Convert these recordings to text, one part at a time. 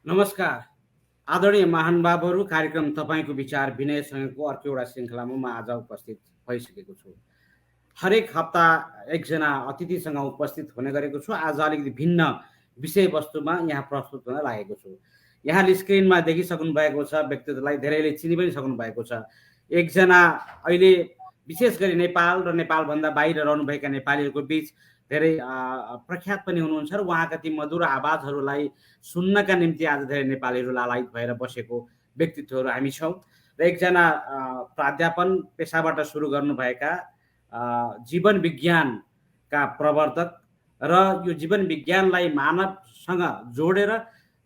नमस्कार आदरणीय महानुभावहरू, कार्यक्रम तपाईँको विचार विनयसँगको अर्को एउटा श्रृङ्खलामा म आज उपस्थित भइसकेको छु। हरेक हप्ता एकजना अतिथिसँग उपस्थित हुने गरेको छु। आज अलिकति भिन्न विषयवस्तुमा यहाँ प्रस्तुत हुन लागेको छु। यहाँले स्क्रिनमा देखिसक्नु भएको छ, व्यक्तित्वलाई धेरैले चिनि पनि सक्नु भएको छ। एकजना अहिले विशेष गरी नेपाल र नेपालभन्दा बाहिर रहनुभएका नेपालीहरूको बीच धेरै प्रख्यात पनि हुनुहुन्छ र उहाँका ती मधुर आवाजहरूलाई सुन्नका निम्ति आज धेरै नेपालीहरू लालायित भएर बसेको व्यक्तित्वहरू हामी छौँ। र एकजना प्राध्यापन पेसाबाट सुरु गर्नुभएका जीवन विज्ञानका प्रवर्तक र यो जीवन विज्ञानलाई मानवसँग जोडेर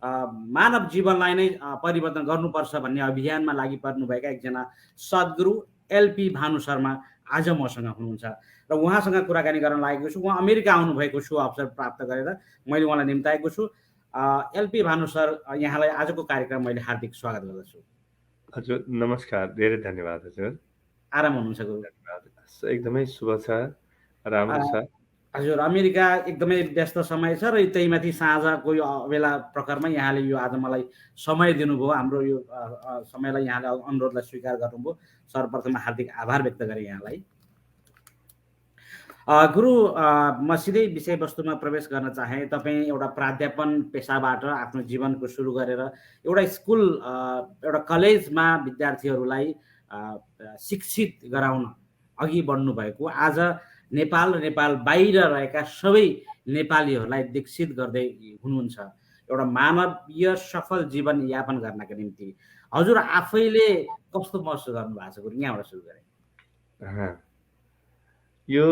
मानव जीवनलाई नै परिवर्तन गर्नुपर्छ भन्ने अभियानमा लागि पर्नुभएका एकजना सद्गुरु एलपी भानु शर्मा आज मसँग हुनुहुन्छ र उहाँसँग कुराकानी गर्न लागेको छु। उहाँ अमेरिका आउनुभएको छु अवसर प्राप्त गरेर मैले उहाँलाई निम्ताएको छु। एलपी भानु सर, यहाँलाई आजको कार्यक्रम मैले हार्दिक स्वागत गर्दछु। हजुर नमस्कार, धेरै धन्यवाद हजुर। आराम हुनुहुन्छ गुरु? धन्यवाद, एकदमै शुभ छ, राम्रो छ। हजुर, अमेरिका एकदमै व्यस्त समय छ र त्यहीमाथि साँझको यो बेला प्रखरमा यहाँले यो आज मलाई समय दिनुभयो। हाम्रो यो समयलाई यहाँले अनुरोधलाई स्वीकार गर्नुभयो। सर्वप्रथम हार्दिक आभार व्यक्त गरेँ यहाँलाई। गुरु, म सिधै विषयवस्तुमा प्रवेश गर्न चाहे। तपाईँ एउटा प्राध्यापन पेसाबाट आफ्नो जीवनको सुरु गरेर एउटा स्कुल एउटा कलेजमा विद्यार्थीहरूलाई शिक्षित गराउन अघि बढ्नुभएको, आज नेपाल र नेपाल बाहिर रहेका सबै नेपालीहरूलाई दीक्षित गर्दै हुनुहुन्छ एउटा मानवीय सफल जीवन यापन गर्नका निम्ति। हजुर आफैले कस्तो महसुस गर्नुभएको छ गुरु? यहाँबाट सुरु गरेँ। यो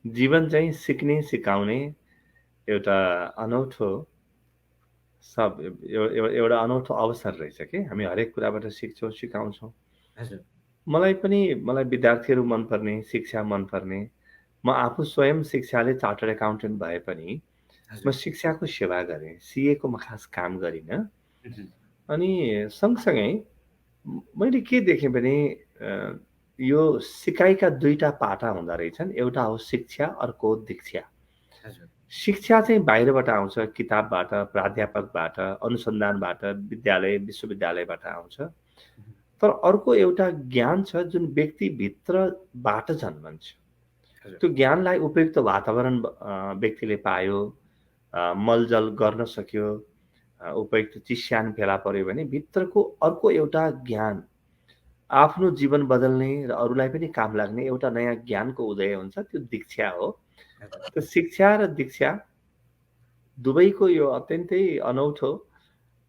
जीवन चाहिँ सिक्ने सिकाउने एउटा अनौठो एउटा अनौठो अवसर रहेछ कि हामी हरेक कुराबाट सिक्छौँ, सिकाउँछौँ। मलाई विद्यार्थीहरू मनपर्ने, शिक्षा मनपर्ने। म आफू स्वयं शिक्षाले चार्टर्ड एकाउन्टेन्ट भए पनि म शिक्षाको सेवा गरेँ, सिएको म खास काम गरिनँ। अनि सँगसँगै मैले के देखेँ भने यो सिकाइका दुईटा पाटा हुँदो रहेछन्। एउटा हो शिक्षा, अर्को हो दीक्षा। शिक्षा चाहिँ बाहिरबाट आउँछ, किताबबाट, प्राध्यापकबाट, अनुसन्धानबाट, विद्यालय विश्वविद्यालयबाट आउँछ। तर अर्को एउटा ज्ञान छ जुन व्यक्तिभित्रबाट जन्मन्छ। त्यो ज्ञानलाई उपयुक्त वातावरण व्यक्तिले पायो, मलजल गर्न सक्यो, उपयुक्त चिस्यान फेला पर्यो भने भित्रको अर्को एउटा ज्ञान आफ्नो जीवन बदल्ने र अरूलाई पनि काम लाग्ने एउटा नयाँ ज्ञानको उदय हुन्छ। त्यो दीक्षा हो। त्यो शिक्षा र दीक्षा दुवैको यो अत्यन्तै अनौठो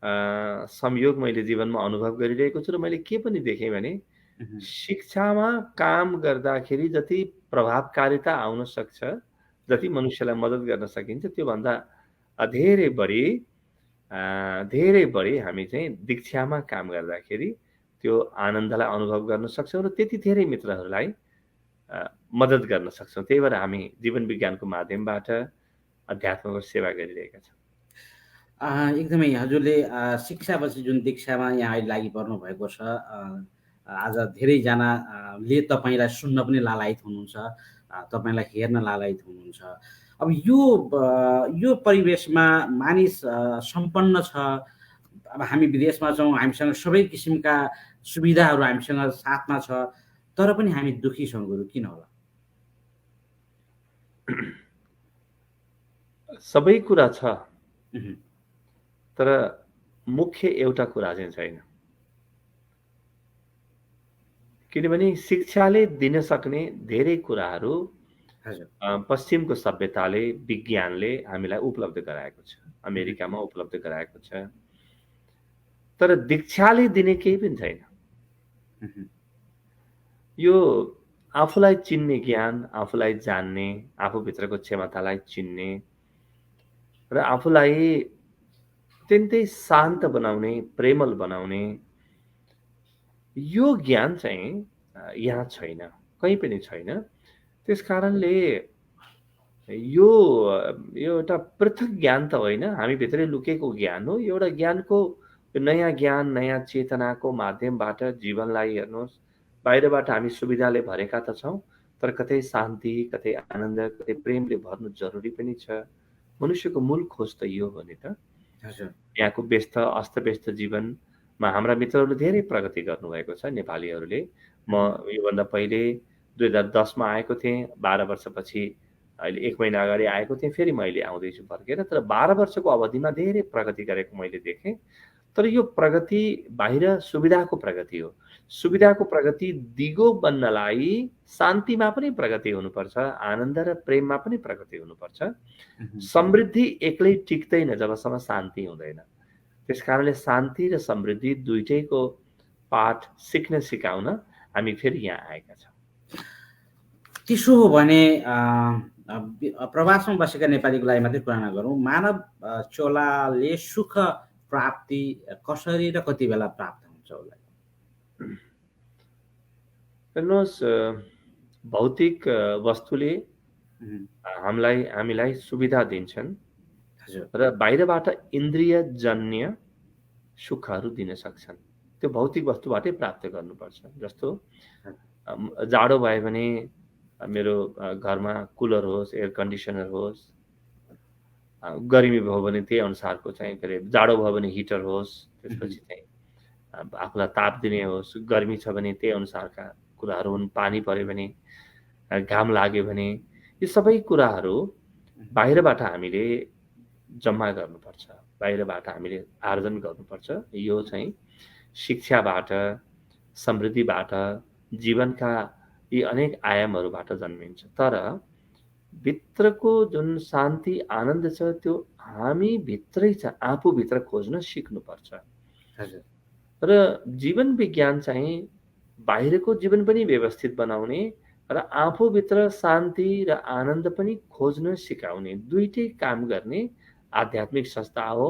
संयोग मैले जीवनमा अनुभव गरिरहेको छु। र मैले के पनि देखेँ भने शिक्षामा काम गर्दाखेरि जति प्रभावकारिता आउन सक्छ, जति मनुष्यलाई मद्दत गर्न सकिन्छ, त्योभन्दा धेरै बढी हामी चाहिँ दीक्षामा काम गर्दाखेरि त्यो आनन्दलाई अनुभव गर्न सक्छौँ र त्यति धेरै मित्रहरूलाई मद्दत गर्न सक्छौँ। त्यही भएर हामी जीवन विज्ञानको माध्यमबाट अध्यात्मको सेवा गरिरहेका छौँ। एकदमै हजुरले शिक्षापछि जुन दीक्षामा यहाँ अहिले लागि पर्नु भएको छ, आज धेरैजनाले तपाईँलाई सुन्न पनि लालायित हुनुहुन्छ, तपाईँलाई हेर्न लालायित हुनुहुन्छ। अब यो परिवेशमा मानिस सम्पन्न छ। अब हामी विदेशमा छौँ, हामीसँग सबै किसिमका सुविधाहरू हामीसँग साथमा छ, तर पनि हामी दुखी छौँ गुरु, किन होला? सबै कुरा छ, तर मुख्य एउटा कुरा चाहिँ छैन। किनभने शिक्षाले दिन सक्ने धेरै कुराहरू पश्चिमको सभ्यताले, विज्ञानले हामीलाई उपलब्ध गराएको छ, अमेरिकामा उपलब्ध गराएको छ। तर दीक्षाले दिने केही पनि छैन। यो आफूलाई चिन्ने ज्ञान, आफूलाई जान्ने, आफूभित्रको क्षमतालाई चिन्ने र आफूलाई अत्यन्तै शान्त बनाउने, प्रेमल बनाउने यो ज्ञान चाहिँ यहाँ छैन, कहीँ पनि छैन। त्यस कारणले यो एउटा पृथक ज्ञान त होइन, हामीभित्रै लुकेको ज्ञान हो। एउटा ज्ञानको नयाँ ज्ञान, नयाँ चेतनाको माध्यमबाट जीवनलाई हेर्नुहोस्, बाहिरबाट हामी सुविधाले भरेका त छौँ, तर कतै शान्ति, कतै आनन्द, कतै प्रेमले भर्नु जरुरी पनि छ। मनुष्यको मूल खोज त यो हो नि त। हजुर। यहाँको व्यस्त अस्तव्यस्त जीवनमा हाम्रा मित्रहरूले धेरै प्रगति गर्नुभएको छ नेपालीहरूले। म योभन्दा पहिले 2010 मा आएको थिएँ, 12 वर्षपछि अहिले 1 महिना अगाडि आएको थिएँ, फेरि मैले आउँदैछु फर्केर। तर 12 वर्षको अवधिमा धेरै प्रगति गरेको मैले देखेँ। तर यो प्रगति बाहिर सुविधाको प्रगति हो। सुविधाको प्रगति दिगो बन्नलाई शान्तिमा पनि प्रगति हुनुपर्छ, आनन्द र प्रेममा पनि प्रगति हुनुपर्छ। समृद्धि एक्लै टिक्दैन जबसम्म शान्ति हुँदैन। त्यसकारणले शान्ति र समृद्धि दुईटैको पाठ सिक्न सिकाउन हामी फेरि यहाँ आएका छौँ। त्यसो हो भने प्रवासमा बसेका नेपालीको लागि मात्रै कुरा नगरौँ, मानव चोलाले सुख प्राप्ति कसरी र कति बेला प्राप्त हुन्छ उसलाई? हेर्नुहोस्, भौतिक वस्तुले हामीलाई सुविधा दिन्छन् र बाहिरबाट इन्द्रियजन्य सुखहरू दिन सक्छन्। त्यो भौतिक वस्तुबाटै प्राप्त गर्नुपर्छ। जस्तो जाडो भयो भने मेरो घरमा कुलर होस्, एयर कन्डिसनर होस्, गर्मी भयो भने त्यही अनुसारको चाहिँ के अरे जाडो भयो भने हिटर होस्, त्यसपछि चाहिँ आफूलाई ताप दिने होस्, गर्मी छ भने त्यही अनुसारका कुराहरू हुन्, पानी पर्यो भने, घाम लाग्यो भने, यो सबै कुराहरू बाहिरबाट हामीले जम्मा गर्नुपर्छ, बाहिरबाट हामीले आर्जन गर्नुपर्छ। यो चाहिँ शिक्षाबाट, समृद्धिबाट, जीवनका यी अनेक आयामहरूबाट जन्मिन्छ। तर भित्रको जुन शान्ति आनन्द छ त्यो हामी भित्रै छ, आफूभित्र खोज्न सिक्नुपर्छ। र जीवन विज्ञान चाहिँ बाहिरको जीवन पनि व्यवस्थित बनाउने र आफूभित्र शान्ति र आनन्द पनि खोज्न सिकाउने दुईटै काम गर्ने आध्यात्मिक संस्था हो।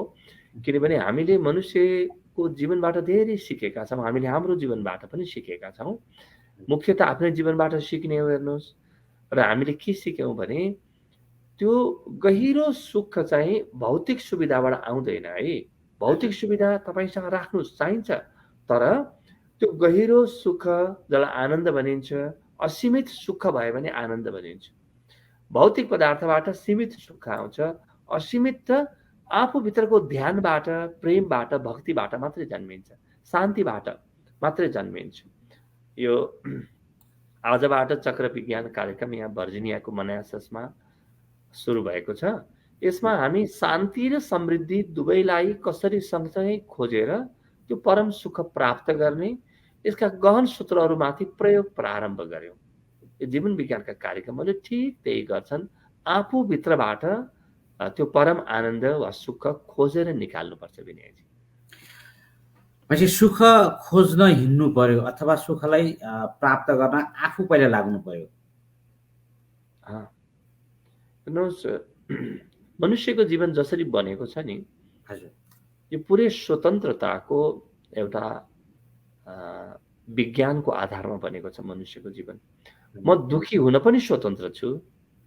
किनभने हामीले मनुष्यको जीवनबाट धेरै सिकेका छौँ, हामीले हाम्रो जीवनबाट पनि सिकेका छौँ। मुख्यतः आफ्नै जीवनबाट सिक्ने हो। हेर्नुहोस्, र हामीले के सिक्यौँ भने त्यो गहिरो सुख चाहिँ भौतिक सुविधाबाट आउँदैन है। भौतिक सुविधा तपाईसँग राख्नु चाहिन्छ, तर त्यो गहिरो सुख जसलाई आनन्द भनिन्छ, असीमित सुख भयो भने आनन्द भनिन्छ। भौतिक पदार्थबाट सीमित सुख आउँछ, असीमित त आफूभित्रको ध्यानबाट, प्रेमबाट, भक्तिबाट मात्रै जन्मिन्छ, शान्तिबाट मात्रै जन्मिन्छ। यो आजबाट चक्र विज्ञान कार्यक्रम यहाँ भर्जिनियाको मनाससमा सुरु भएको छ। यसमा हामी शान्ति र समृद्धि दुवैलाई कसरी सँगसँगै खोजेर त्यो परम सुख प्राप्त गर्ने यसका गहन सूत्रहरूमाथि प्रयोग प्रारम्भ गर्यौँ। यो जीवन विज्ञानका कार्यक्रमहरूले ठिक त्यही गर्छन्। आफूभित्रबाट त्यो परम आनन्द वा सुख खोजेर निकाल्नुपर्छ विनयजी। पछि सुख खोज्न हिँड्नु पर्यो अथवा सुखलाई प्राप्त गर्न आफू पहिला लाग्नु पर्यो। हेर्नुहोस्, मनुष्यको जीवन जसरी बनेको छ नि, हजुर, यो पुरै स्वतन्त्रताको एउटा विज्ञानको आधारमा बनेको छ मनुष्यको जीवन। म दुखी हुन पनि स्वतन्त्र छु,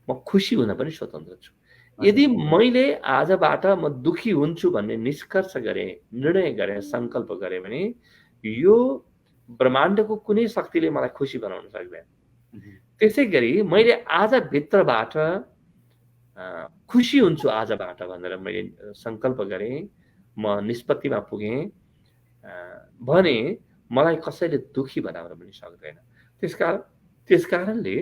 म खुसी हुन पनि स्वतन्त्र छु। यदि मैले आजबाट म दुखी हुन्छु भन्ने निष्कर्ष गरेँ, निर्णय गरेँ, सङ्कल्प गरेँ भने यो ब्रह्माण्डको कुनै शक्तिले मलाई खुसी बनाउन सक्दैन। त्यसै गरी मैले आज भित्रबाट खुसी हुन्छु आजबाट भनेर मैले सङ्कल्प गरेँ, म निष्पत्तिमा पुगेँ भने मलाई कसैले दुखी बनाउन पनि सक्दैन। त्यसकारणले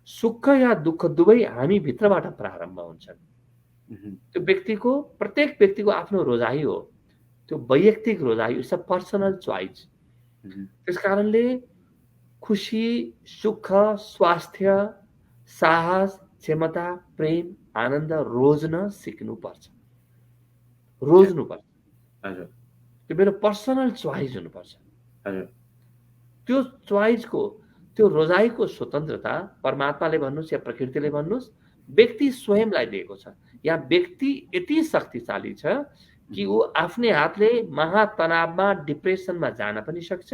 सुख या दुःख दुवै हामी भित्रबाट प्रारम्भ हुन्छन्। त्यो व्यक्तिको, प्रत्येक व्यक्तिको आफ्नो रोजाइ हो, त्यो वैयक्तिक रोजाइ, इट्स अ पर्सनल चोइस। त्यसकारणले खुसी, सुख, स्वास्थ्य, साहस, क्षमता, प्रेम, आनन्द रोज्न सिक्नुपर्छ, रोज्नुपर्छ। त्यो मेरो पर्सनल चोइस हुनुपर्छ। त्यो चोइसको, त्यो रोजाइको स्वतन्त्रता परमात्माले भन्नुहोस् या प्रकृतिले भन्नुहोस्, व्यक्ति स्वयंलाई दिएको छ। यहाँ व्यक्ति यति शक्तिशाली छ कि ऊ आफ्नै हातले महातनावमा, डिप्रेसनमा जान पनि सक्छ,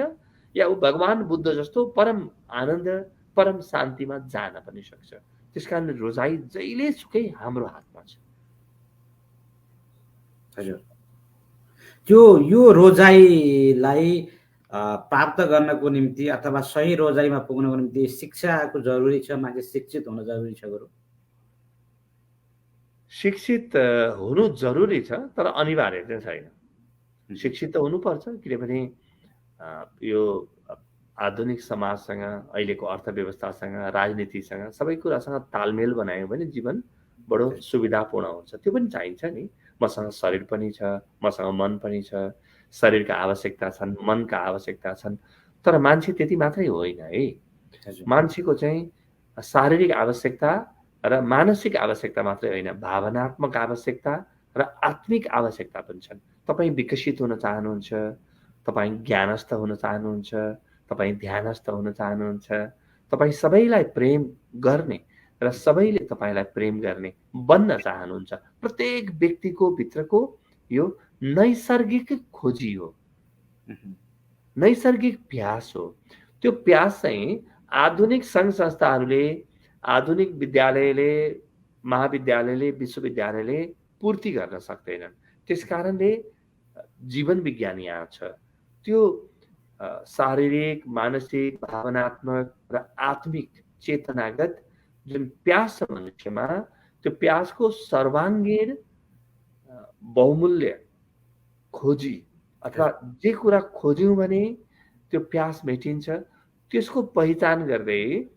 या ऊ भगवान बुद्ध जस्तो परम आनन्द, परम शान्तिमा जान पनि सक्छ। त्यसकारणले रोजाइ जहिले सुकै हाम्रो हातमा छ। हजुर, यो रोजाइलाई प्राप्त गर्नको निम्ति अथवा सही रोजाइमा पुग्नको निम्ति शिक्षाको जरुरी छ, मान्छे शिक्षित हुन जरुरी छ गुरु? शिक्षित हुनु जरुरी छ, तर अनिवार्य चाहिँ छैन। शिक्षित त हुनुपर्छ, किनभने यो आधुनिक समाजसँग, अहिलेको अर्थव्यवस्थासँग, राजनीतिसँग, सबै कुरासँग तालमेल बनायो भने जीवन बडो सुविधापूर्ण हुन्छ। त्यो पनि चाहिन्छ नि। मसँग शरीर पनि छ, मसँग मन पनि छ, शरीरका आवश्यकता छन्, मनका आवश्यकता छन्, तर मान्छे त्यति मात्रै होइन है। मान्छेको चाहिँ शारीरिक आवश्यकता र मानसिक आवश्यकता मात्रै होइन, भावनात्मक आवश्यकता र आत्मिक आवश्यकता पनि छन्। तपाईँ विकसित हुन चाहनुहुन्छ, तपाईँ ज्ञानस्थ हुन चाहनुहुन्छ, तपाईँ ध्यानस्थ हुन चाहनुहुन्छ, तपाईँ सबैलाई प्रेम गर्ने र सबैले तपाईँलाई प्रेम गर्ने बन्न चाहनुहुन्छ। प्रत्येक व्यक्तिको भित्रको यो नैसर्गिक खोजी हो, नैसर्गिक प्यास हो। त्यो प्यास चाहिँ आधुनिक सङ्घ संस्थाहरूले, आधुनिक विद्यालयले, महाविद्यालयले, विश्वविद्यालयले पूर्ति गर्न सक्दैनन्। त्यसकारणले जीवन विज्ञान यहाँ छ। त्यो शारीरिक, मानसिक, भावनात्मक र आत्मिक चेतनागत जुन प्यास छ मनुष्यमा, त्यो प्यासको सर्वाङ्गीण बहुमूल्य खोजी अथवा जे कुरा खोज्यौँ भने त्यो प्यास मेटिन्छ, त्यसको पहिचान गर्दै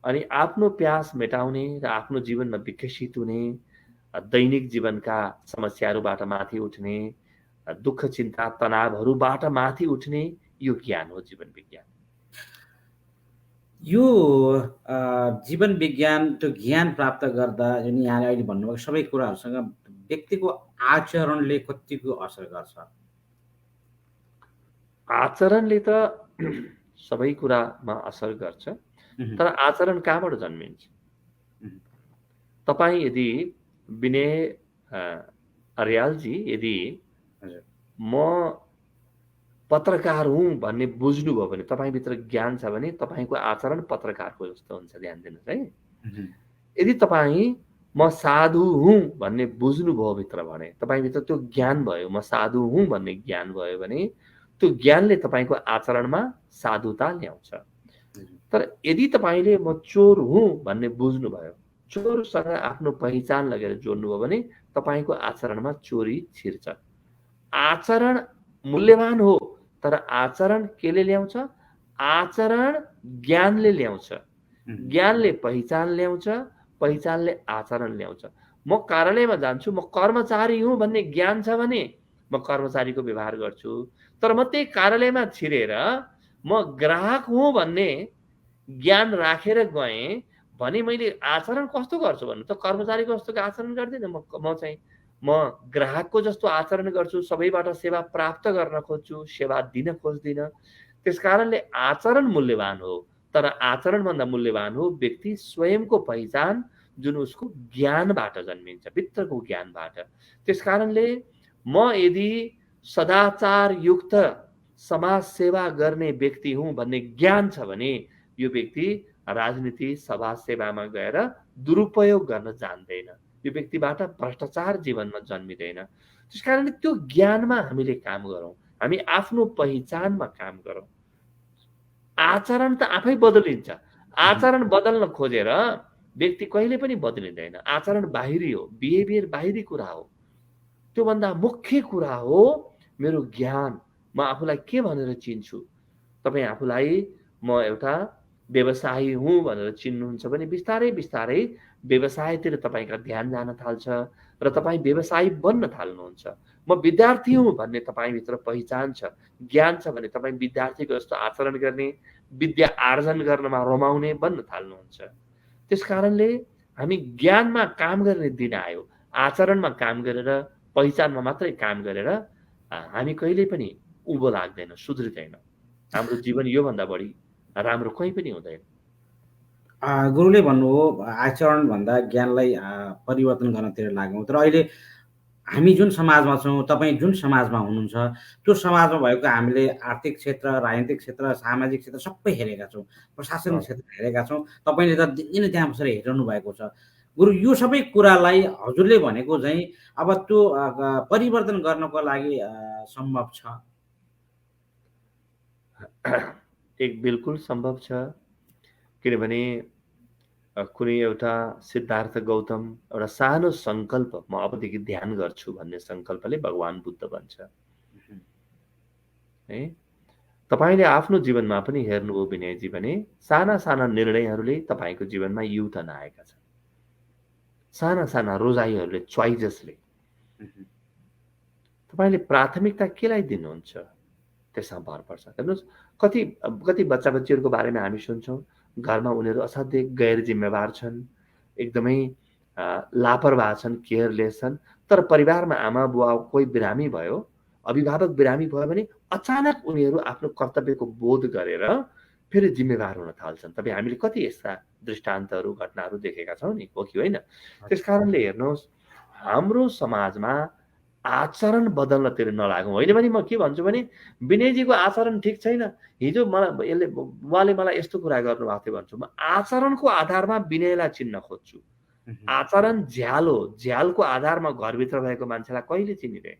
अनि आफ्नो प्यास मेटाउने र आफ्नो जीवनमा विकसित हुने, दैनिक जीवनका समस्याहरूबाट माथि उठ्ने, दुःख चिन्ता तनावहरूबाट माथि उठ्ने, यो ज्ञान हो जीवन विज्ञान। यो जीवन विज्ञान, त्यो ज्ञान प्राप्त गर्दा जुन यहाँले अहिले भन्नुभएको सबै कुराहरूसँग व्यक्तिको आचरणले कतिको असर गर्छ? आचरणले त सबै कुरामा असर गर्छ, तर आचरण कहाँबाट जन्मिन्छ? तपाईँ यदि विनय अर्यालजी यदि म पत्रकार हुँ भन्ने बुझ्नुभयो भने, तपाईँभित्र ज्ञान छ भने तपाईँको आचरण पत्रकारको जस्तो हुन्छ। ध्यान दिनुहोस् है। यदि तपाईँ म साधु हुँ भन्ने बुझ्नुभयो भित्र भने, तपाईँभित्र त्यो ज्ञान भयो, म साधु हुँ भन्ने ज्ञान भयो भने, त्यो ज्ञानले तपाईँको आचरणमा साधुता ल्याउँछ। तर यदि तपाईँले म चोर हुँ भन्ने बुझ्नुभयो, चोरसँग आफ्नो पहिचान लगेर जोड्नुभयो भने तपाईँको आचरणमा चोरी छिर्छ। आचरण मूल्यवान हो, तर आचरण केले ल्याउँछ? आचरण ज्ञानले ल्याउँछ, ज्ञानले पहिचान ल्याउँछ, पहिचानले आचरण ल्याउँछ। म कार्यालयमा जान्छु, म कर्मचारी हुँ भन्ने ज्ञान छ भने म कर्मचारीको व्यवहार गर्छु, तर म त्यही कार्यालयमा छिरेर म ग्राहक हुँ भन्ने ज्ञान राखेर गएँ भने मैले आचरण कस्तो गर्छु भन्नु त? कर्मचारीको जस्तो आचरण गर्दिनँ। म ग्राहकको जस्तो आचरण गर्छु, सबैबाट सेवा प्राप्त गर्न खोज्छु, सेवा दिन खोज्दिनँ। त्यसकारणले आचरण मूल्यवान हो, तर आचरणभन्दा मूल्यवान हो व्यक्ति स्वयंको पहिचान, जुन उसको ज्ञानबाट जन्मिन्छ, भित्रको ज्ञानबाट। त्यसकारणले म यदि सदाचारयुक्त समाज सेवा गर्ने व्यक्ति हुँ भन्ने ज्ञान छ भने यो व्यक्ति राजनीति, समाज सेवामा गएर दुरुपयोग गर्न जान्दैन। यो व्यक्तिबाट भ्रष्टाचार जीवनमा जन्मिँदैन। त्यसकारणले त्यो ज्ञानमा हामीले काम गरौँ, हामी आफ्नो पहिचानमा काम गरौँ। आचरण त आफै बदलिन्छ। आचरण बदल्न खोजेर व्यक्ति कहिले पनि बदलिँदैन। आचरण बाहिरी हो, बिहेभियर बाहिरी कुरा हो। त्योभन्दा मुख्य कुरा हो मेरो ज्ञान। म आफूलाई के भनेर चिन्छु? तपाईँ आफूलाई म एउटा व्यवसायी हुँ भनेर चिन्नुहुन्छ भने बिस्तारै बिस्तारै व्यवसायतिर तपाईँका ध्यान जान थाल्छ र तपाईँ व्यवसायी बन्न थाल्नुहुन्छ। म विद्यार्थी हुँ भन्ने तपाईँभित्र पहिचान छ, ज्ञान छ भने तपाईँ विद्यार्थीको जस्तो आचरण गर्ने, विद्या आर्जन गर्नमा रमाउने बन्न थाल्नुहुन्छ। त्यसकारणले हामी ज्ञानमा काम गर्ने दिन आयो। आचरणमा काम गरेर, पहिचानमा मात्रै काम गरेर हामी कहिल्यै पनि उँभो लाग्दैन, सुध्रिँदैन। हाम्रो जीवन योभन्दा बढी राम्रो कहीँ पनि हुँदैन। गुरुले भन्नुभयो आचरणभन्दा ज्ञानलाई परिवर्तन गर्नतिर लागौँ। तर अहिले हामी जुन समाजमा छौँ, तपाईँ जुन समाजमा हुनुहुन्छ, त्यो समाजमा भएको हामीले आर्थिक क्षेत्र, राजनीतिक क्षेत्र, सामाजिक क्षेत्र सबै हेरेका छौँ, प्रशासनिक क्षेत्र हेरेका छौँ। तपाईँले त दिनदिनै त्यहाँ बसेर हेरिरहनु भएको छ। गुरु, यो सबै कुरालाई हजुरले भनेको चाहिँ अब त्यो परिवर्तन गर्नको लागि सम्भव छ? एक बिल्कुल सम्भव छ, किनभने कुनै एउटा सिद्धार्थ गौतम एउटा सानो सङ्कल्प म अबदेखि ध्यान गर्छु भन्ने सङ्कल्पले भगवान् बुद्ध बन्छ है। तपाईँले आफ्नो जीवनमा पनि हेर्नुभयो विनयजी भने साना साना निर्णयहरूले तपाईँको जीवनमा युटर्न आएका छन्। साना साना रोजाइहरूले च्वाइजेसले तपाईँले प्राथमिकता केलाई दिनुहुन्छ त्यसमा भर पर्छ। हेर्नुहोस् कति कति बच्चा बच्चीहरूको बारेमा हामी सुन्छौँ घरमा उनीहरू असाध्यै गैर जिम्मेवार छन्, एकदमै लापरवाह छन्, केयरलेस छन्, तर परिवारमा आमा बुवा कोही बिरामी भयो, अभिभावक बिरामी भयो भने अचानक उनीहरू आफ्नो कर्तव्यको बोध गरेर फेरि जिम्मेवार हुन थाल्छन्। तपाईँ हामीले कति यस्ता दृष्टान्तहरू घटनाहरू देखेका छौँ नि, हो कि होइन? त्यस कारणले हेर्नुहोस् हाम्रो समाजमा आचरण बदल्नतिर नलागौँ। होइन भने म के भन्छु भने विनयजीको आचरण ठिक छैन, हिजो मलाई उहाँले मलाई यस्तो कुरा गर्नुभएको थियो भन्छु, म आचरणको आधारमा विनयलाई चिन्न खोज्छु। आचरण झ्याल हो, झ्यालको आधारमा घरभित्र भएको मान्छेलाई कहिले चिनिरहे?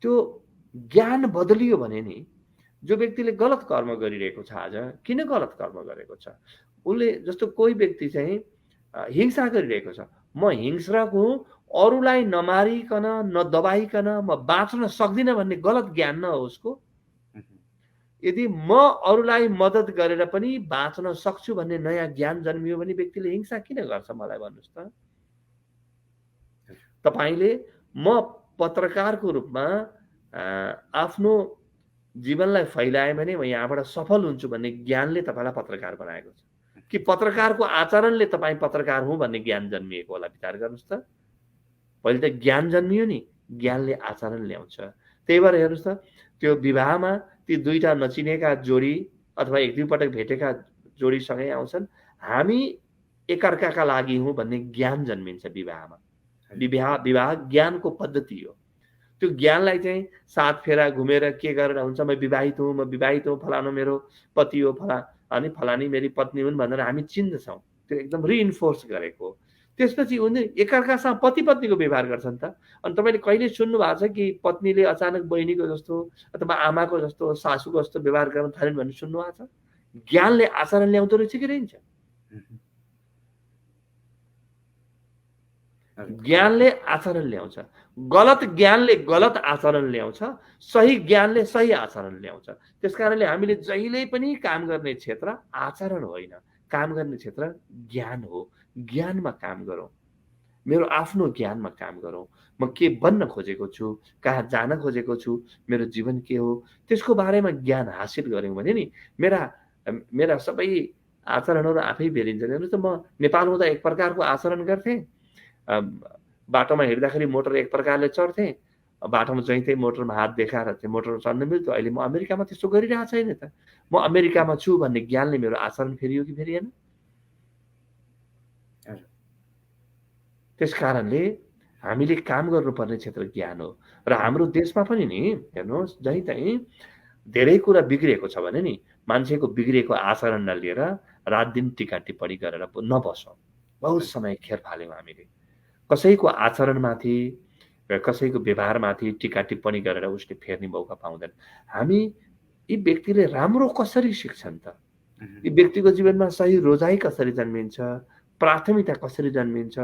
त्यो ज्ञान बदलियो भने नि जो व्यक्तिले गलत कर्म गरिरहेको छ, आज किन गलत कर्म गरेको छ, उसले जस्तो कोही व्यक्ति चाहिँ हिंसा गरिरहेको छ, म हिंस्रक हुँ, अरूलाई नमारिकन नदबाइकन म बाँच्न सक्दिनँ भन्ने गलत ज्ञान न हो उसको। यदि म अरूलाई मद्दत गरेर पनि बाँच्न सक्छु भन्ने नयाँ ज्ञान जन्मियो भने व्यक्तिले हिंसा किन गर्छ मलाई भन्नुहोस् त? तपाईँले म पत्रकारको रूपमा आफ्नो जीवनलाई फैलाएँ भने म यहाँबाट सफल हुन्छु भन्ने ज्ञानले तपाईँलाई पत्रकार बनाएको छ कि पत्रकारको आचरणले तपाईँ पत्रकार हुँ भन्ने ज्ञान जन्मिएको होला? विचार गर्नुहोस् त। पहिले त ज्ञान जन्मियो नि, ज्ञानले आचरण ल्याउँछ। त्यही भएर हेर्नुहोस् त त्यो विवाहमा ती दुईटा नचिनेका जोडी अथवा एक दुई पटक भेटेका जोडीसँगै आउँछन्, हामी एकअर्काका लागि हौँ भन्ने ज्ञान जन्मिन्छ विवाहमा। विवाह ज्ञानको पद्धति हो। त्यो ज्ञानलाई चाहिँ सात फेरा घुमेर के गरेर हुन्छ, म विवाहित हूँ, फलानु मेरो पति हो, अनि फलानी मेरी पत्नी हुन् भनेर हामी चिन्दछौँ। त्यो एकदम रिइन्फोर्स गरेको हो। त्यसपछि उनी एकअर्कासँग पति पत्नीको व्यवहार गर्छन् त। अनि तपाईँले कहिले सुन्नु भएको छ कि पत्नीले अचानक बहिनीको जस्तो अथवा आमाको जस्तो सासूको जस्तो व्यवहार गर्न थालिन् भन्ने सुन्नु भएको छ? ज्ञानले आचरण ल्याउँदो रहेछ कि रहन्छ? ज्ञानले आचरण ल्याउँछ। गलत ज्ञानले गलत आचरण ल्याउँछ, सही ज्ञानले सही आचरण ल्याउँछ। त्यसकारणले हामीले जहिले पनि काम गर्ने क्षेत्र आचरण होइन, काम गर्ने क्षेत्र ज्ञान हो। ज्ञानमा काम गरौँ, मेरो आफ्नो ज्ञानमा काम गरौँ। म के बन्न खोजेको छु, कहाँ जान खोजेको छु, मेरो जीवन के हो, त्यसको बारेमा ज्ञान हासिल गऱ्यौँ भने नि मेरा सबै आचरणहरू आफै बेरिन्छन्। हेर्नुहोस् त म नेपाल हुँदा एक प्रकारको आचरण गर्थेँ, बाटोमा हिँड्दाखेरि मोटर एक प्रकारले चढ्थेँ, बाटोमा जहीँ मोटरमा हात देखाएर चाहिँ मोटरमा चढ्न मिल्थ्यो। अहिले म अमेरिकामा त्यस्तो गरिरहेको छैन त। म अमेरिकामा छु भन्ने ज्ञानले मेरो आचरण फेरियो कि फेरिएन? त्यस कारणले हामीले काम गर्नुपर्ने क्षेत्र ज्ञान हो। र हाम्रो देशमा पनि नि हेर्नुहोस् जहीँ तहीँ धेरै कुरा बिग्रिएको छ भने नि मान्छेको बिग्रिएको आचरणलाई लिएर रात दिन टिका टिप्पणी गरेर नबसौँ। बहुत समय खेर फाल्यौँ हामीले कसैको आचरणमाथि र कसैको व्यवहारमाथि टिका टिप्पणी गरेर उसले फेर्ने मौका पाउँदैन। हामी यी व्यक्तिले राम्रो कसरी सिक्छन् त? यी व्यक्तिको जीवनमा सही रोजाइ कसरी जन्मिन्छ, प्राथमिकता कसरी जन्मिन्छ,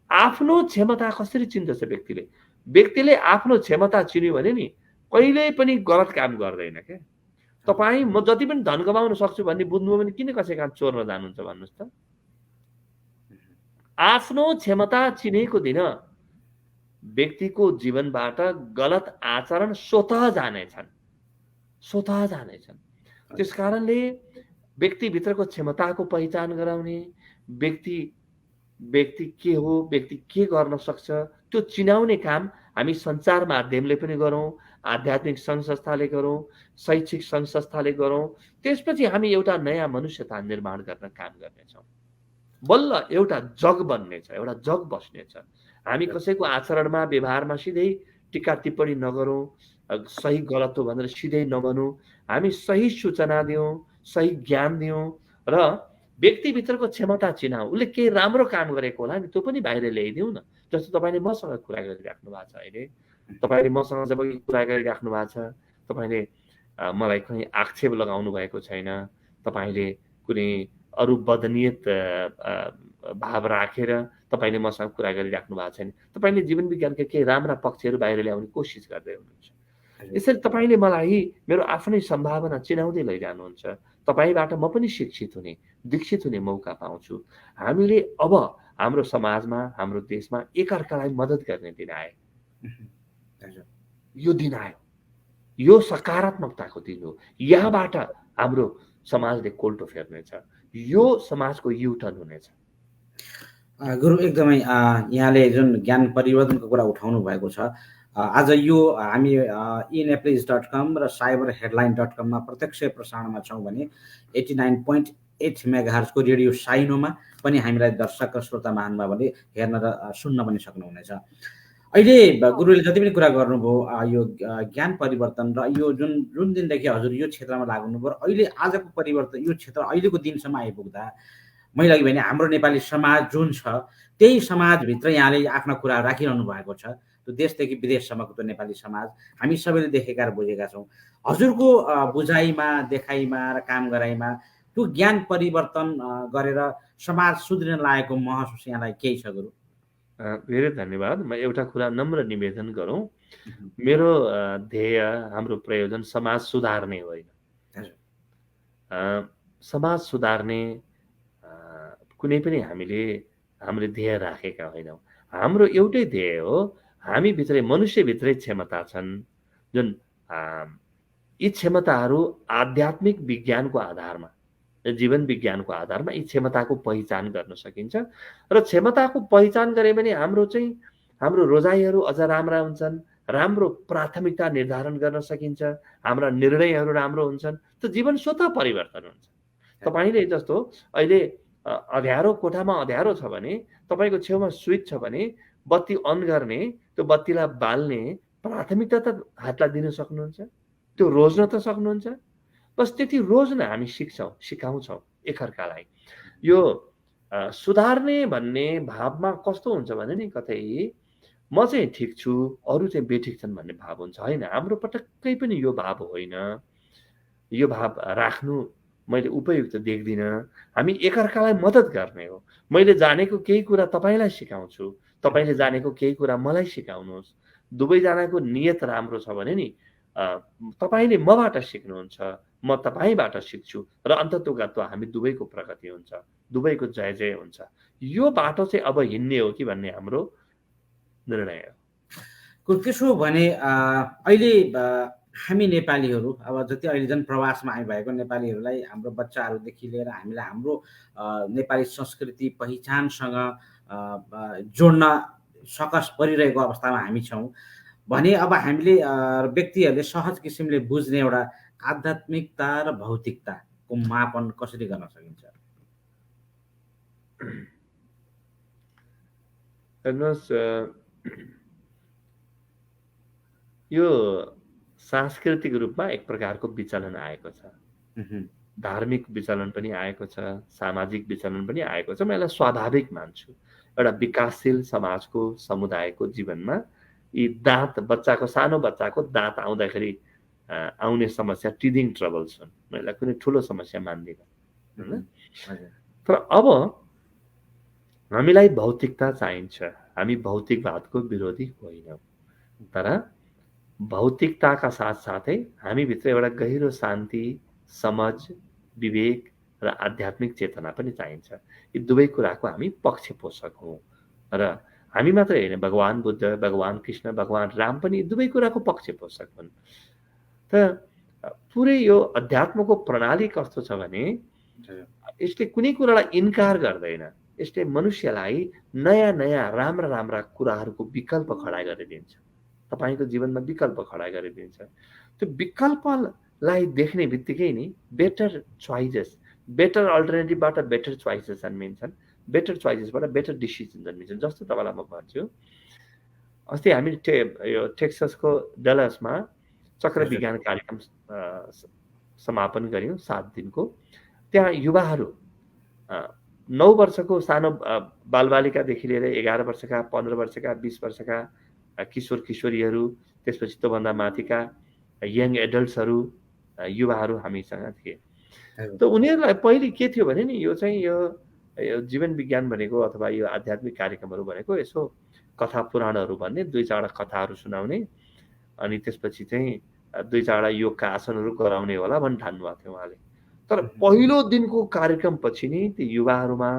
आफ्नो क्षमता कसरी चिन्दछ व्यक्तिले? व्यक्तिले आफ्नो क्षमता चिन्यो भने नि कहिल्यै पनि गलत काम गर्दैन क्या। तपाईँ म जति पनि धन कमाउन सक्छु भन्ने बुझ्नुभयो भने किन कसैका चोर्न जानुहुन्छ भन्नुहोस् त? आफ्नो क्षमता चिनेको दिन व्यक्तिको जीवनबाट गलत आचरण स्वतः जानेछन्। त्यस कारणले व्यक्तिभित्रको क्षमताको पहिचान गराउने, व्यक्ति के हो, व्यक्ति के गर्न सक्छ त्यो चिनाउने काम हामी सञ्चार माध्यमले पनि गरौँ, आध्यात्मिक सङ्घ संस्थाले गरौँ, शैक्षिक सङ्घ संस्थाले गरौँ। त्यसपछि हामी एउटा नयाँ मनुष्यता निर्माण गर्न काम गर्नेछौँ। बल्ल एउटा जग बन्नेछ, एउटा जग बस्नेछ। हामी कसैको आचरणमा व्यवहारमा सिधै टिका टिप्पणी नगरौँ, सही गलत हो भनेर सिधै नभनौँ। हामी सही सूचना दियौँ, सही ज्ञान दियौँ र व्यक्तिभित्रको क्षमता चिनाऊ। उसले केही राम्रो काम गरेको होला नि त्यो पनि बाहिर ल्याइदिउँ न। जस्तो तपाईँले मसँग कुरा गरिराख्नु भएको छ अहिले, तपाईँले मसँग जब कुरा गरिराख्नु भएको छ, तपाईँले मलाई कहीँ आक्षेप लगाउनु भएको छैन, तपाईँले कुनै अरू बदनियत भाव राखेर तपाईँले मसँग कुरा गरिराख्नु भएको छैन। तपाईँले जीवन विज्ञानका केही राम्रा पक्षहरू बाहिर ल्याउने कोसिस गर्दै हुनुहुन्छ। यसरी तपाईँले मलाई मेरो आफ्नै सम्भावना चिनाउँदै लैजानुहुन्छ। तपाईँबाट म पनि शिक्षित हुने, दीक्षित हुने मौका पाउँछु। हामीले अब हाम्रो समाजमा, हाम्रो देशमा एकअर्कालाई मद्दत गर्ने दिन आयो। यो दिन आयो। यो सकारात्मकताको दिन हो। यहाँबाट हाम्रो समाजले कोल्टो फेर्नेछ। यो समाजको युटर्न हुनेछ। गुरु एकदमै यहाँले जुन ज्ञान परिवर्तनको कुरा उठाउनु भएको छ, आज यो हामी eNepalese.com र cyberheadline.com मा प्रत्यक्ष प्रसारणमा छौँ भने 89.8 मेगाहर्ज को रेडियो साइनोमा पनि हामीलाई दर्शक र श्रोता महानुभावले हेर्न र सुन्न पनि सक्नुहुनेछ। अहिले गुरुले जति पनि कुरा गर्नुभयो यो ज्ञान परिवर्तन र यो जुन दिनदेखि हजुर यो क्षेत्रमा लाग्नुभयो, अहिले आजको परिवर्तन यो क्षेत्र अहिलेको दिनसम्म आइपुग्दा मैले अघि भने हाम्रो नेपाली समाज जुन छ त्यही समाजभित्र यहाँले आफ्ना कुरा राखिरहनु भएको छ। त्यो देशदेखि विदेशसम्मको त्यो नेपाली समाज हामी सबैले देखेका र बुझेका छौँ। हजुरको बुझाइमा, देखाइमा र काम गराइमा त्यो ज्ञान परिवर्तन गरेर समाज सुध्रिन लागेको महसुस यहाँलाई केही छ गुरु? धेरै धन्यवाद। म एउटा कुरा नम्र निवेदन गरौँ। मेरो ध्येय, हाम्रो प्रयोजन समाज सुधार्ने होइन। समाज सुधार्ने कुनै पनि हामीले ध्येय राखेका होइनौँ। हाम्रो एउटै ध्येय हो, हामीभित्रै मनुष्यभित्रै क्षमता छन् जुन यी क्षमताहरू आध्यात्मिक विज्ञानको आधारमा, जीवन विज्ञानको आधारमा यी क्षमताको पहिचान गर्न सकिन्छ र क्षमताको पहिचान गरे भने हाम्रो रोजाइहरू अझ राम्रा हुन्छन्, राम्रो प्राथमिकता निर्धारण गर्न सकिन्छ, हाम्रा निर्णयहरू राम्रो हुन्छन्, त जीवन स्वतः परिवर्तन हुन्छ। तपाईँले जस्तो अहिले अँध्यारो कोठामा अँध्यारो छ भने तपाईँको छेउमा स्विच छ भने बत्ती अन गर्ने, त्यो बत्तीलाई बाल्ने प्राथमिकता त हातलाई दिन सक्नुहुन्छ, त्यो रोज्न त सक्नुहुन्छ। बस त्यति रोज्न हामी सिकाउँछौँ एकअर्कालाई। यो सुधार्ने भन्ने भावमा कस्तो हुन्छ भने नि, कतै म चाहिँ ठिक छु, अरू चाहिँ बेठिक छन् भन्ने भाव हुन्छ। होइन, हाम्रो पटक्कै पनि यो भाव होइन। यो भाव राख्नु मैले उपयुक्त देख्दिनँ। हामी एकअर्कालाई मद्दत गर्ने हो। मैले जानेको केही कुरा तपाईँलाई सिकाउँछु, तपाईँले जानेको केही कुरा मलाई सिकाउनुहोस्। दुवैजनाको नियत राम्रो छ भने नि तपाईँले मबाट सिक्नुहुन्छ, म तपाईँबाट सिक्छु र अन्ततोगत्वा हामी दुवैको प्रगति हुन्छ, दुवैको जय जय हुन्छ। यो बाटो चाहिँ अब हिँड्ने हो कि भन्ने हाम्रो निर्णय हो। त्यसो भने अहिले हामी नेपालीहरू अब जति अहिले जुन प्रवासमा आइभएको नेपालीहरूलाई हाम्रो बच्चाहरूदेखि लिएर हामीलाई हाम्रो नेपाली संस्कृति पहिचानसँग जोड्न सकस परिरहेको अवस्थामा हामी छौँ भने अब हामीले व्यक्तिहरूले सहज किसिमले बुझ्ने एउटा आध्यात्मिकता र भौतिकताको मापन कसरी गर्न सकिन्छ? हेर्नुहोस्, यो सांस्कृतिक रूपमा एक प्रकारको विचलन आएको छ। धार्मिक विचलन पनि आएको छ, सामाजिक विचलन पनि आएको छ। म यसलाई स्वाभाविक मान्छु। एउटा विकासशील समाजको, समुदायको जीवनमा यी बच्चाको, सानो बच्चाको दाँत आउँदाखेरि आउने समस्या टिदिङ ट्रबल्स हुन्। म यसलाई कुनै ठुलो समस्या मान्दिनँ। तर अब हामीलाई भौतिकता चाहिन्छ। हामी भौतिकवादको विरोधी होइनौँ, तर भौतिकताका साथसाथै हामीभित्र एउटा गहिरो शान्ति, समझ, विवेक र आध्यात्मिक चेतना पनि चाहिन्छ। यी दुवै कुराको हामी पक्षपोषक हौँ र हामी मात्रै होइन, भगवान बुद्ध, भगवान कृष्ण, भगवान राम पनि दुवै कुराको पक्षपोषक हुन्। त पुरै यो अध्यात्मको प्रणाली कस्तो छ भने यसले कुनै कुरालाई इन्कार गर्दैन। यसले मनुष्यलाई नयाँ नयाँ राम्रा राम्रा कुराहरूको विकल्प खडा गरिदिन्छ। तपाईँको जीवनमा विकल्प खडा गरिदिन्छ। त्यो विकल्पलाई देख्ने बित्तिकै नि बेटर चोइसेस, बेटर अल्टरनेटिभबाट बेटर चोइसेस जन्मिन्छन्, बेटर चोइसेसबाट बेटर डिसिजन जन्मिन्छन्। जस्तो तपाईँलाई म भन्छु, अस्ति हामी यो टेक्सासको डलसमा चक्र विज्ञान कार्यक्रम समापन गऱ्यौँ 7 दिनको। त्यहाँ युवाहरू 9 वर्षको सानो बालबालिकादेखि लिएर 11 वर्षका, 15 वर्षका, 20 वर्षका किशोर किशोरीहरू, त्यसपछि त्योभन्दा माथिका यङ एडल्ट्सहरू, युवाहरू हामीसँग थिए हजुर। त उनीहरूलाई पहिले के थियो भने नि यो चाहिँ यो जीवन विज्ञान भनेको अथवा यो आध्यात्मिक कार्यक्रमहरू भनेको यसो कथा पुराणहरू भन्ने 2-4 कथाहरू सुनाउने अनि त्यसपछि चाहिँ 2-4 योगका आसनहरू गराउने होला भन्ने ठान्नुभएको थियो उहाँले। तर पहिलो दिनको कार्यक्रमपछि नि ती युवाहरूमा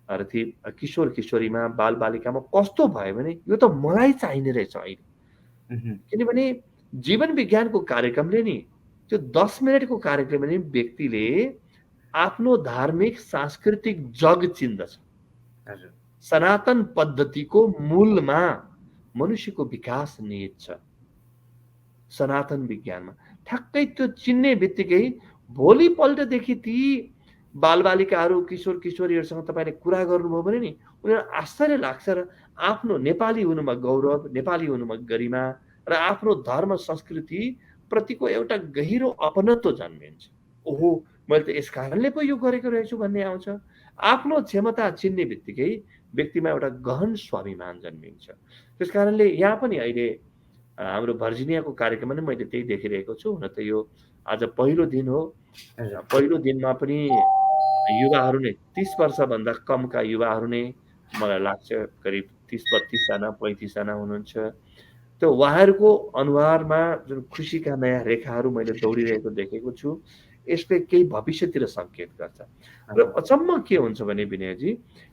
र ती किशोर किशोरीमा बालबालिकामा कस्तो भयो भने यो त मलाई चाहिने रहेछ अहिले। किनभने जीवन विज्ञानको कार्यक्रमले नि त्यो 10 मिनटको कार्यक्रमले नि व्यक्तिले आफ्नो धार्मिक सांस्कृतिक जग चिन्दछ। हजुर। सनातन पद्धतिको मूलमा मनुष्यको विकास निहित छ सनातन विज्ञानमा। ठ्याक्कै त्यो चिन्ने बित्तिकै भोलिपल्टदेखि ती बालबालिकाहरू किशोर किशोरीहरूसँग तपाईँले कुरा गर्नुभयो भने नि उनीहरूलाई आश्चर्य लाग्छ र आफ्नो नेपाली हुनुमा गौरव, नेपाली हुनुमा गरिमा र आफ्नो धर्म संस्कृति प्रतिको एउटा गहिरो अपनत्व जन्मिन्छ। ओहो, मैले त यस कारणले पो यो गरेको रहेछु भन्ने आउँछ। आफ्नो क्षमता चिन्ने बित्तिकै व्यक्तिमा एउटा गहन स्वाभिमान जन्मिन्छ। त्यस कारणले यहाँ पनि अहिले हाम्रो भर्जिनियाको कार्यक्रममा नै मैले त्यही देखिरहेको छु। हुन त यो आज पहिलो दिन हो। पहिलो दिनमा पनि युवाहरू नै 30 वर्षभन्दा कमका युवाहरू नै मलाई लाग्छ करिब 30-32 जना 35 जना हुनुहुन्छ। त्यो उहाँहरूको अनुहारमा जुन खुसीका नयाँ रेखाहरू मैले दौडिरहेको देखेको छु, यसले केही भविष्यतिर सङ्केत गर्छ। र अचम्म के हुन्छ भने विनयजी,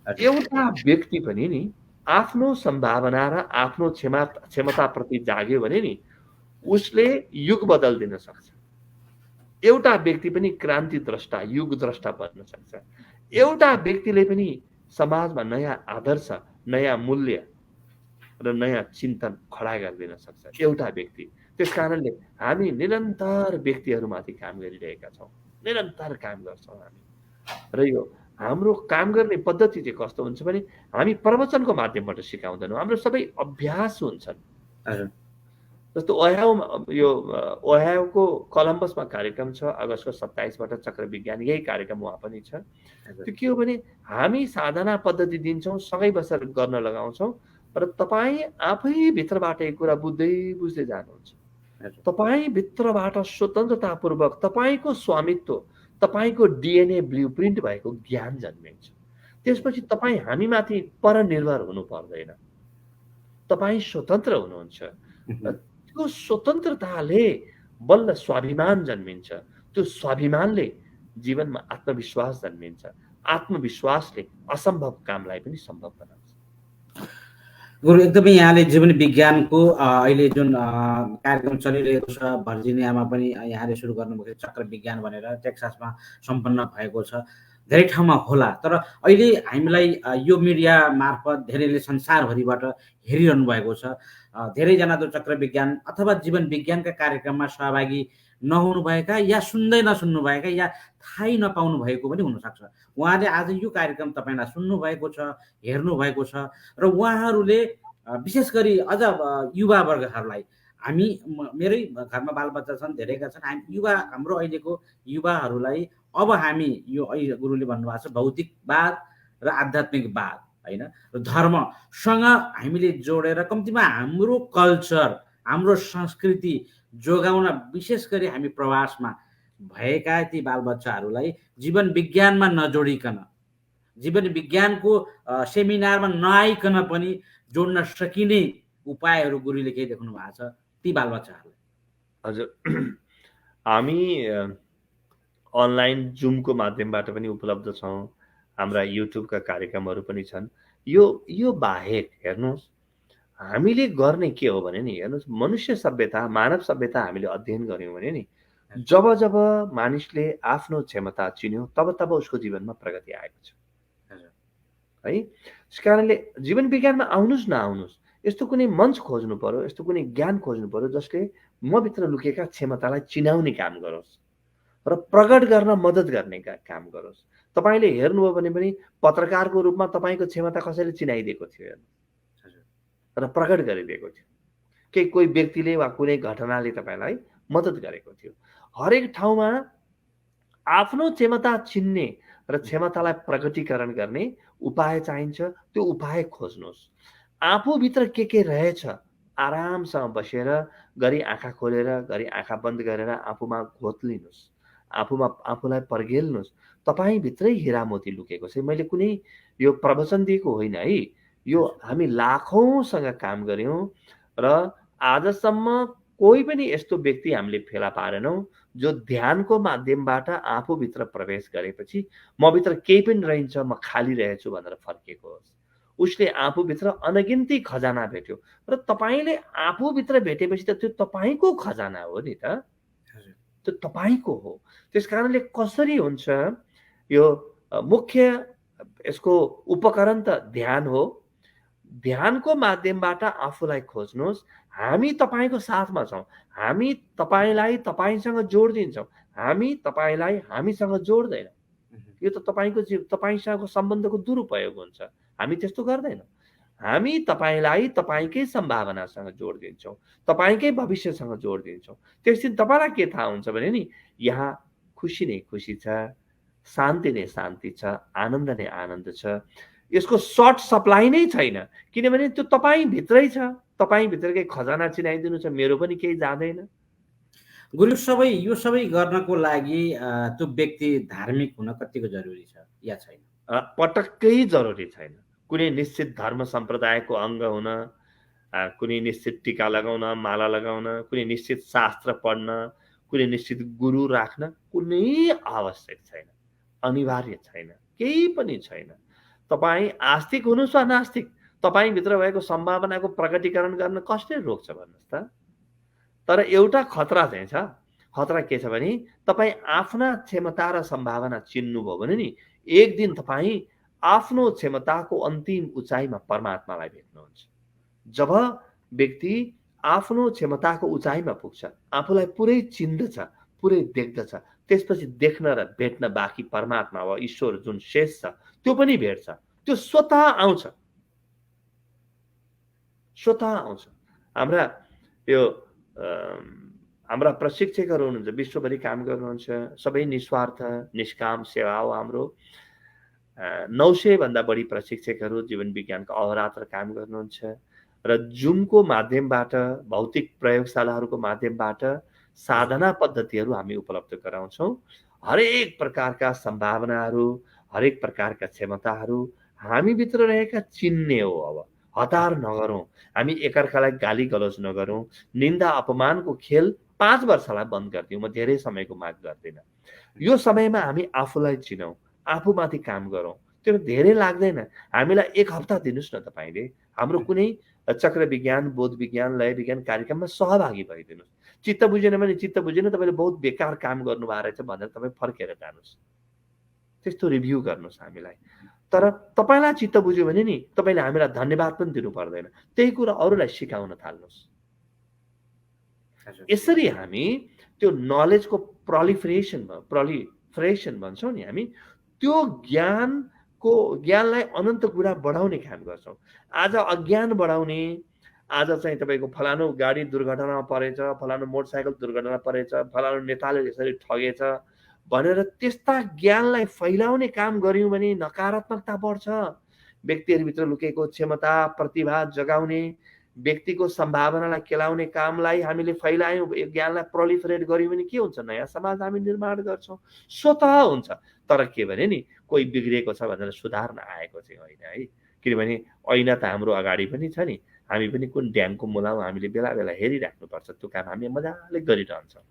एउटा व्यक्ति पनि नि आफ्नो सम्भावना र आफ्नो क्षमताप्रति जाग्यो भने नि उसले युग बदलिदिन सक्छ। एउटा व्यक्ति पनि क्रान्ति द्रष्टा, युग द्रष्टा बन्न सक्छ। एउटा व्यक्तिले पनि समाजमा नयाँ आदर्श, नयाँ मूल्य र नयाँ चिन्तन खडा गरिदिन सक्छ एउटा व्यक्ति। त्यस कारणले हामी निरन्तर व्यक्तिहरूमाथि काम गरिरहेका छौँ, निरन्तर काम गर्छौँ हामी। र यो हाम्रो काम गर्ने पद्धति चाहिँ कस्तो हुन्छ भने हामी प्रवचनको माध्यमबाट सिकाउँदैनौँ, हाम्रो सबै अभ्यास हुन्छन्। जस्तो ओहायोको कलम्बसमा कार्यक्रम छ अगस्तको 27बाट चक्र विज्ञान, यही कार्यक्रम उहाँ पनि छ। त्यो के हो भने हामी साधना पद्धति दिन्छौँ, सँगै बसेर गर्न लगाउँछौँ र तपाईँ आफै भित्रबाट एक कुरा बुझ्दै जानुहुन्छ। तपाईँ भित्रबाट स्वतन्त्रतापूर्वक तपाईँको स्वामित्व, तपाईँको डिएनए ब्लुप्रिन्ट भएको ज्ञान जन्मिन्छ। त्यसपछि तपाईँ हामीमाथि परनिर्भर हुनु पर्दैन, तपाईँ स्वतन्त्र हुनुहुन्छ। त्यो स्वतन्त्रताले बल्ल स्वाभिमान जन्मिन्छ। त्यो स्वाभिमानले जीवनमा आत्मविश्वास जन्मिन्छ। आत्मविश्वासले असम्भव कामलाई पनि सम्भव बनाउँछ। गुरु, एकदमै यहाँले जीवन विज्ञानको अहिले जुन कार्यक्रम चलिरहेको छ भर्जिनियामा पनि यहाँले सुरु गर्नुभएको चक्र विज्ञान भनेर टेक्सासमा सम्पन्न भएको छ। धेरै ठाउँमा होला, तर अहिले हामीलाई यो मिडिया मार्फत धेरैले संसारभरिबाट हेरिरहनु भएको छ। धेरैजना जो चक्र विज्ञान अथवा जीवन विज्ञानका कार्यक्रममा सहभागी नहुनुभएका या सुन्दै नसुन्नुभएका या थाहै नपाउनु भएको पनि हुनसक्छ। उहाँले आज यो कार्यक्रम तपाईँलाई सुन्नुभएको छ, हेर्नुभएको छ र उहाँहरूले विशेष गरी अझ युवा वर्गहरूलाई, हामी मेरै घरमा बालबच्चा छन्, धेरैका छन्, हाम्रो अहिलेको युवाहरूलाई अब हामी यो अहिले गुरुले भन्नुभएको छ भौतिकवाद र आध्यात्मिकवाद होइन, र धर्मसँग हामीले जोडेर कम्तीमा हाम्रो कल्चर, हाम्रो संस्कृति जोगाउन विशेष गरी हामी प्रवासमा भएका ती बालबच्चाहरूलाई जीवन विज्ञानमा नजोडिकन, जीवन विज्ञानको सेमिनारमा नआइकन पनि जोड्न सकिने उपायहरू गुरुले केही देख्नु भएको छ ती बालबच्चाहरूलाई? हजुर, हामी अनलाइन जुमको माध्यमबाट पनि उपलब्ध छौँ। हाम्रा युट्युबका कार्यक्रमहरू पनि छन्। यो बाहेक हेर्नुहोस्, हामीले गर्ने के हो भने नि, हेर्नुहोस्, मनुष्य सभ्यता, मानव सभ्यता हामीले अध्ययन गऱ्यौँ भने नि, जब जब मानिसले आफ्नो क्षमता चिन्यो तब उसको जीवनमा प्रगति आएको छ है। त्यस कारणले जीवन विज्ञानमा आउनुहोस् नआउनुहोस्, यस्तो कुनै मञ्च खोज्नु पर्यो, यस्तो कुनै ज्ञान खोज्नु पर्यो जसले मभित्र लुकेका क्षमतालाई चिनाउने काम गरोस् र प्रकट गर्न मद्दत गर्ने काम गरोस्। तपाईँले हेर्नुभयो भने पनि पत्रकारको रूपमा तपाईँको क्षमता कसैले चिनाइदिएको थियो र प्रकट गरिदिएको थियो। कोही व्यक्तिले वा कुनै घटनाले तपाईँलाई मद्दत गरेको थियो। हरेक ठाउँमा आफ्नो क्षमता चिन्ने र क्षमतालाई प्रकटीकरण गर्ने उपाय चाहिन्छ। त्यो उपाय खोज्नुहोस्। आफूभित्र के रहेछ आरामसँग बसेर, घरि आँखा खोलेर, घरि आँखा बन्द गरेर आफूमा घोत्लिनुहोस्। आफूलाई पर्गेल्नुहोस्, तपाईभित्रै हिरा मोती लुकेको छ। मैले कुनै यो प्रवचन दिएको होइन है, यो हामी लाखौँसँग काम गर्यौँ र आजसम्म कोही पनि यस्तो व्यक्ति हामीले फेला पारेनौँ जो ध्यानको माध्यमबाट आफूभित्र प्रवेश गरेपछि मभित्र केही पनि रहन्छ, म खाली रहेछु भनेर फर्केको होस्। उसले आफूभित्र अनगिन्ती खजाना भेट्यो र तपाईँले आफूभित्र भेटेपछि त त्यो तपाईँको खजाना हो नि त, त्यो तपाईँको हो। त्यस कारणले कसरी हुन्छ यो मुख्य यसको उपकरण त ध्यान हो। ध्यानको माध्यमबाट आफूलाई खोज्नुहोस्। हामी तपाईँको साथमा छौँ, हामी तपाईँलाई तपाईँसँग जोडिदिन्छौँ, हामी तपाईँलाई हामीसँग जोड्दैनौँ। यो त तपाईँसँगको सम्बन्धको दुरुपयोग हुन्छ। हामी त्यस्तो गर्दैनौँ। हामी तपाईँलाई तपाईँकै सम्भावनासँग जोडिदिन्छौँ, तपाईँकै भविष्यसँग जोडिदिन्छौँ। त्यस दिन तपाईँलाई के थाहा हुन्छ भने नि, यहाँ खुसी नै खुसी छ, शान्ति नै शान्ति छ, आनन्द नै आनन्द छ। यसको सर्ट सप्लाई नै छैन, किनभने त्यो तपाईँभित्रै छ। तपाईँभित्रकै खजाना चिनाइदिनु छ, मेरो पनि केही जाँदैन। गुरु यो सबै गर्नको लागि त्यो व्यक्ति धार्मिक हुन कतिको जरुरी छ या छैन? पटक्कै जरुरी छैन। कुनै निश्चित धर्म सम्प्रदायको अङ्ग हुन, कुनै निश्चित टीका लगाउन, माला लगाउन, कुनै निश्चित शास्त्र पढ्न, कुनै निश्चित गुरु राख्न कुनै आवश्यक छैन, अनिवार्य छैन, केही पनि छैन। तपाईँ आस्तिक हुनुहोस् वा नास्तिक, तपाईँभित्र भएको सम्भावनाको प्रकटीकरण गर्न कसले रोक्छ भन्नुहोस् त? तर एउटा खतरा चाहिँ छ। खतरा के छ भने तपाईँ आफ्ना क्षमता र सम्भावना चिन्नुभयो भने नि एक दिन तपाईँ आफ्नो क्षमताको अन्तिम उचाइमा परमात्मालाई भेट्नुहुन्छ। जब व्यक्ति आफ्नो क्षमताको उचाइमा पुग्छ, आफूलाई पुरै चिन्दछ, पुरै देख्दछ, त्यसपछि देख्न र भेट्न बाँकी परमात्मा वा ईश्वर जुन शेष छ त्यो पनि भेट्छ। त्यो स्वतः आउँछ, स्वतः आउँछ। हाम्रा प्रशिक्षकहरू हुनुहुन्छ, विश्वभरि काम गर्नुहुन्छ, सबै निस्वार्थ निष्काम सेवा हो हाम्रो। 900 भन्दा बढी प्रशिक्षकहरू जीवन विज्ञानको अहोरात्र काम गर्नुहुन्छ र जुमको माध्यमबाट, भौतिक प्रयोगशालाहरूको माध्यमबाट साधना पद्धतिहरू हामी उपलब्ध गराउँछौँ। हरेक प्रकारका सम्भावनाहरू, हरेक प्रकारका क्षमताहरू हामीभित्र रहेका चिन्ने हो। अब हतार नगरौँ, हामी एकअर्कालाई गाली गलौज नगरौँ, निन्दा अपमानको खेल 5 वर्षलाई बन्द गरिदिउँ। म धेरै समयको माग गर्दिनँ। यो समयमा हामी आफूलाई चिनौँ, आफूमाथि काम गरौँ। त्यो धेरै लाग्दैन। हामीलाई 1 हप्ता दिनुहोस् न तपाईँले, हाम्रो कुनै चक्र विज्ञान, बोध विज्ञान, लय विज्ञान कार्यक्रममा सहभागी भइदिनुहोस्। चित्त बुझेन भने चित्त बुझेन, तपाईँले बहुत बेकार काम गर्नुभएको रहेछ भनेर तपाईँ फर्केर जानुहोस्। त्यस्तो रिभ्यू गर्नुहोस् हामीलाई। तर तपाईँलाई चित्त बुझ्यो भने नि तपाईँले हामीलाई धन्यवाद पनि दिनु पर्दैन। त्यही कुरा अरूलाई सिकाउन थाल्नुहोस्। यसरी हामी त्यो नलेजको प्रोलिफरेसन भन्छौँ नि हामी, त्यो ज्ञानलाई अनन्त गुणा बढाउने काम गर्छौँ। आज अज्ञान बढाउने, आज चाहिँ तपाईँको फलानु गाडी दुर्घटनामा परेछ, फलानु मोटरसाइकल दुर्घटनामा परेछ, फलानु नेताले यसरी ठगेछ भनेर त्यस्ता ज्ञानलाई फैलाउने काम गर्यौँ भने नकारात्मकता बढ्छ। व्यक्तिहरूभित्र लुकेको क्षमता, प्रतिभा जगाउने, व्यक्तिको सम्भावनालाई केलाउने कामलाई हामीले फैलायौँ, ज्ञानलाई प्रोलिफरेट गर्यौँ भने के हुन्छ? नयाँ समाज हामी निर्माण गर्छौँ, स्वतः हुन्छ। तर के भने नि कोही बिग्रेको छ भनेर सुधार्न आएको चाहिँ होइन है। किनभने ऐना त हाम्रो अगाडि पनि छ नि, हामी पनि कुन ड्यामको मुलामा हामीले बेला बेला हेरिराख्नुपर्छ। त्यो काम हामी मजाले गरिरहन्छौँ।